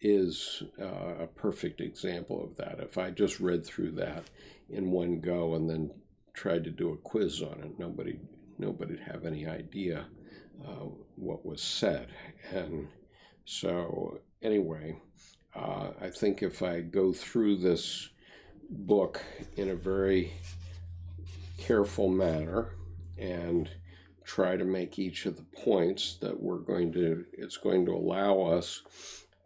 is a perfect example of that. If I just read through that in one go and then tried to do a quiz on it, nobody'd have any idea what was said. And so anyway, I think if I go through this book in a very careful manner and try to make each of the points that it's going to allow us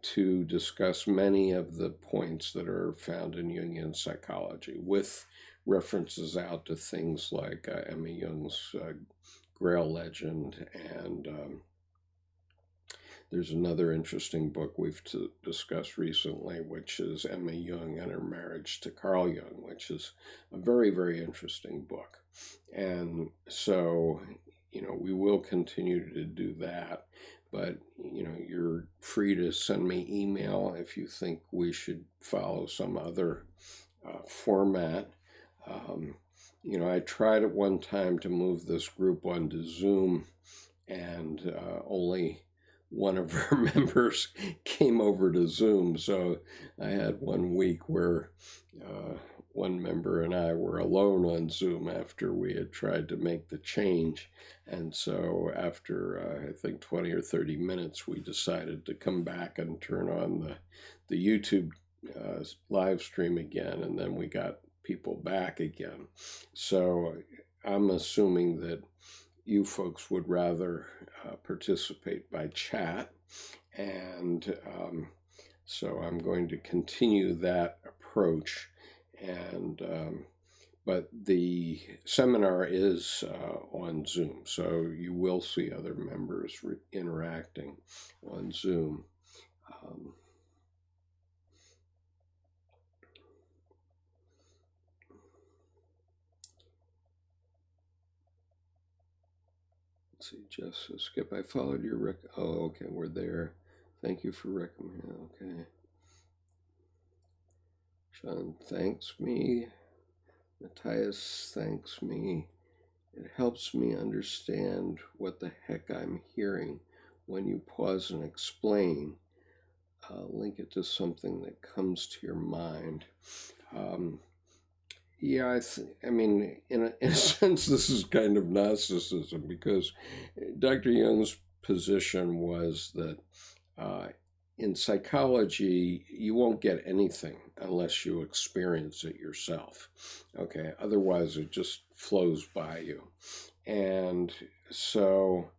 to discuss many of the points that are found in Jungian psychology with references out to things like Emma Jung's Grail legend, and there's another interesting book we've discussed recently, which is Emma Jung and her marriage to Carl Jung, which is a very, very interesting book. And so, we will continue to do that. But, you're free to send me email if you think we should follow some other format. I tried at one time to move this group onto Zoom, and only one of our members came over to Zoom. So I had 1 week where one member and I were alone on Zoom after we had tried to make the change. And so after, I think, 20 or 30 minutes, we decided to come back and turn on the YouTube live stream again, and then we got people back again. So I'm assuming that you folks would rather participate by chat, and so I'm going to continue that approach. And but the seminar is on Zoom, so you will see other members interacting on Zoom. Let's see, Jess, Skip, I followed your oh, okay, we're there. Thank you for recommending. Okay. Sean thanks me. Matthias thanks me. It helps me understand what the heck I'm hearing when you pause and explain. Link it to something that comes to your mind. Yeah, I mean, in a sense, this is kind of Gnosticism, because Dr. Jung's position was that in psychology, you won't get anything unless you experience it yourself. Okay, otherwise it just flows by you. And so,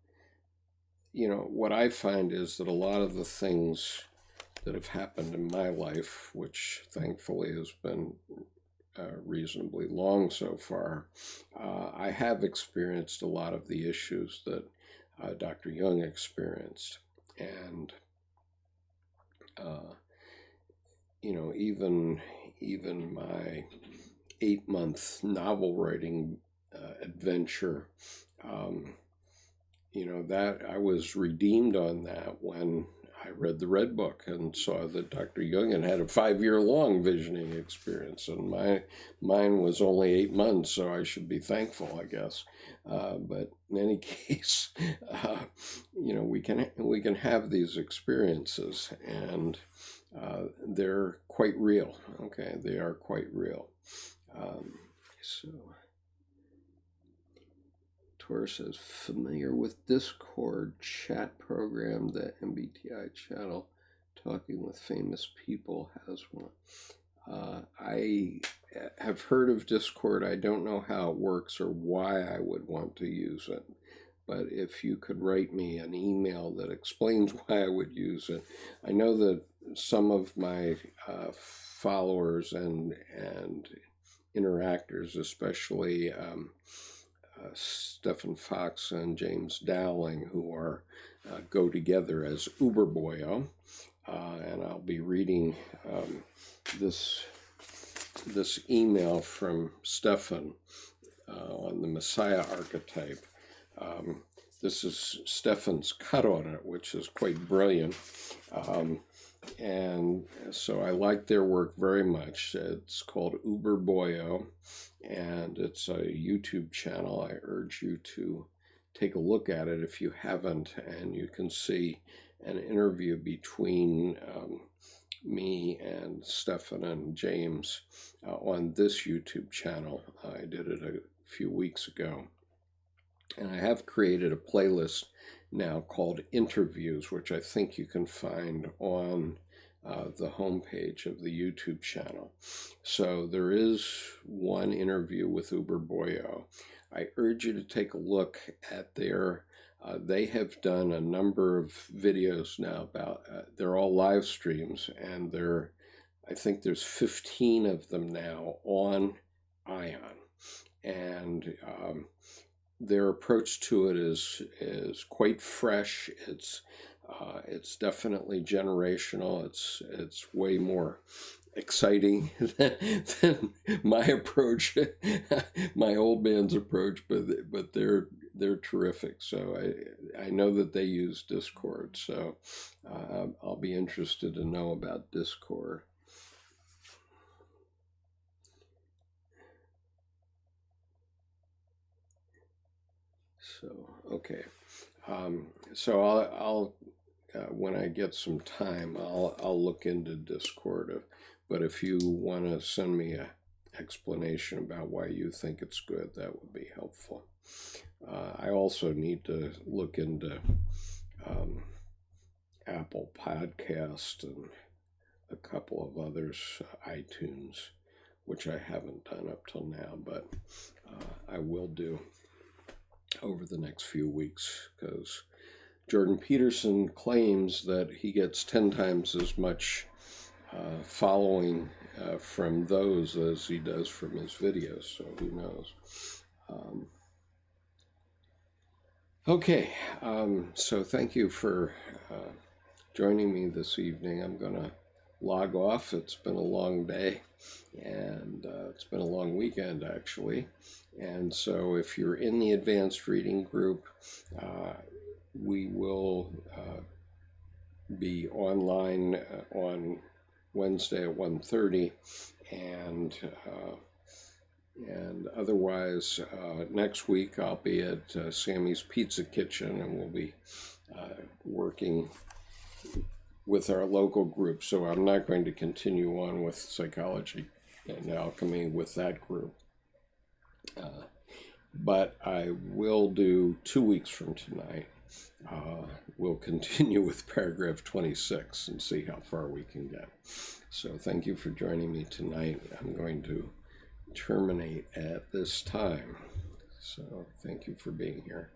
what I find is that a lot of the things that have happened in my life, which thankfully has been reasonably long so far, I have experienced a lot of the issues that Dr. Jung experienced. And even my 8-month novel writing adventure, that I was redeemed on that when I read the Red Book and saw that Dr. Jung had a 5-year-long visioning experience, and mine was only 8 months, so I should be thankful, I guess. But in any case, we can have these experiences, and they're quite real. Okay, they are quite real. So. Tor says, familiar with Discord chat program, the MBTI channel, talking with famous people has one. I have heard of Discord. I don't know how it works or why I would want to use it. But if you could write me an email that explains why I would use it. I know that some of my followers and interactors, especially Stephen Fox and James Dowling, who are go together as Uberboyo, and I'll be reading this email from Stephen on the Messiah archetype. This is Stephen's cut on it, which is quite brilliant. And so I like their work very much. It's called Uberboyo, and it's a YouTube channel. I urge you to take a look at it if you haven't, and you can see an interview between me and Stephen and James on this YouTube channel. I did it a few weeks ago. And I have created a playlist now called Interviews, which I think you can find on the homepage of the YouTube channel. So there is one interview with Uber Boyo. I urge you to take a look at their, they have done a number of videos now about, they're all live streams, and I think there's 15 of them now on Ion. And their approach to it is quite fresh. It's definitely generational. It's way more exciting than my approach, my old man's approach. But they're terrific. So I know that they use Discord. So I'll be interested to know about Discord. So, okay. So I'll when I get some time, I'll look into Discord. But if you want to send me an explanation about why you think it's good, that would be helpful. I also need to look into Apple Podcast and a couple of others, iTunes, which I haven't done up till now, but I will do over the next few weeks, because Jordan Peterson claims that he gets 10 times as much following from those as he does from his videos, so who knows. Okay, so thank you for joining me this evening. I'm going to log off. It's been a long day, and it's been a long weekend, actually. And so if you're in the advanced reading group, we will be online on Wednesday at 1:30, and otherwise next week I'll be at Sammy's Pizza Kitchen, and we'll be working with our local group. So I'm not going to continue on with psychology and alchemy with that group. But I will do 2 weeks from tonight. We'll continue with paragraph 26 and see how far we can get. So thank you for joining me tonight. I'm going to terminate at this time. So thank you for being here.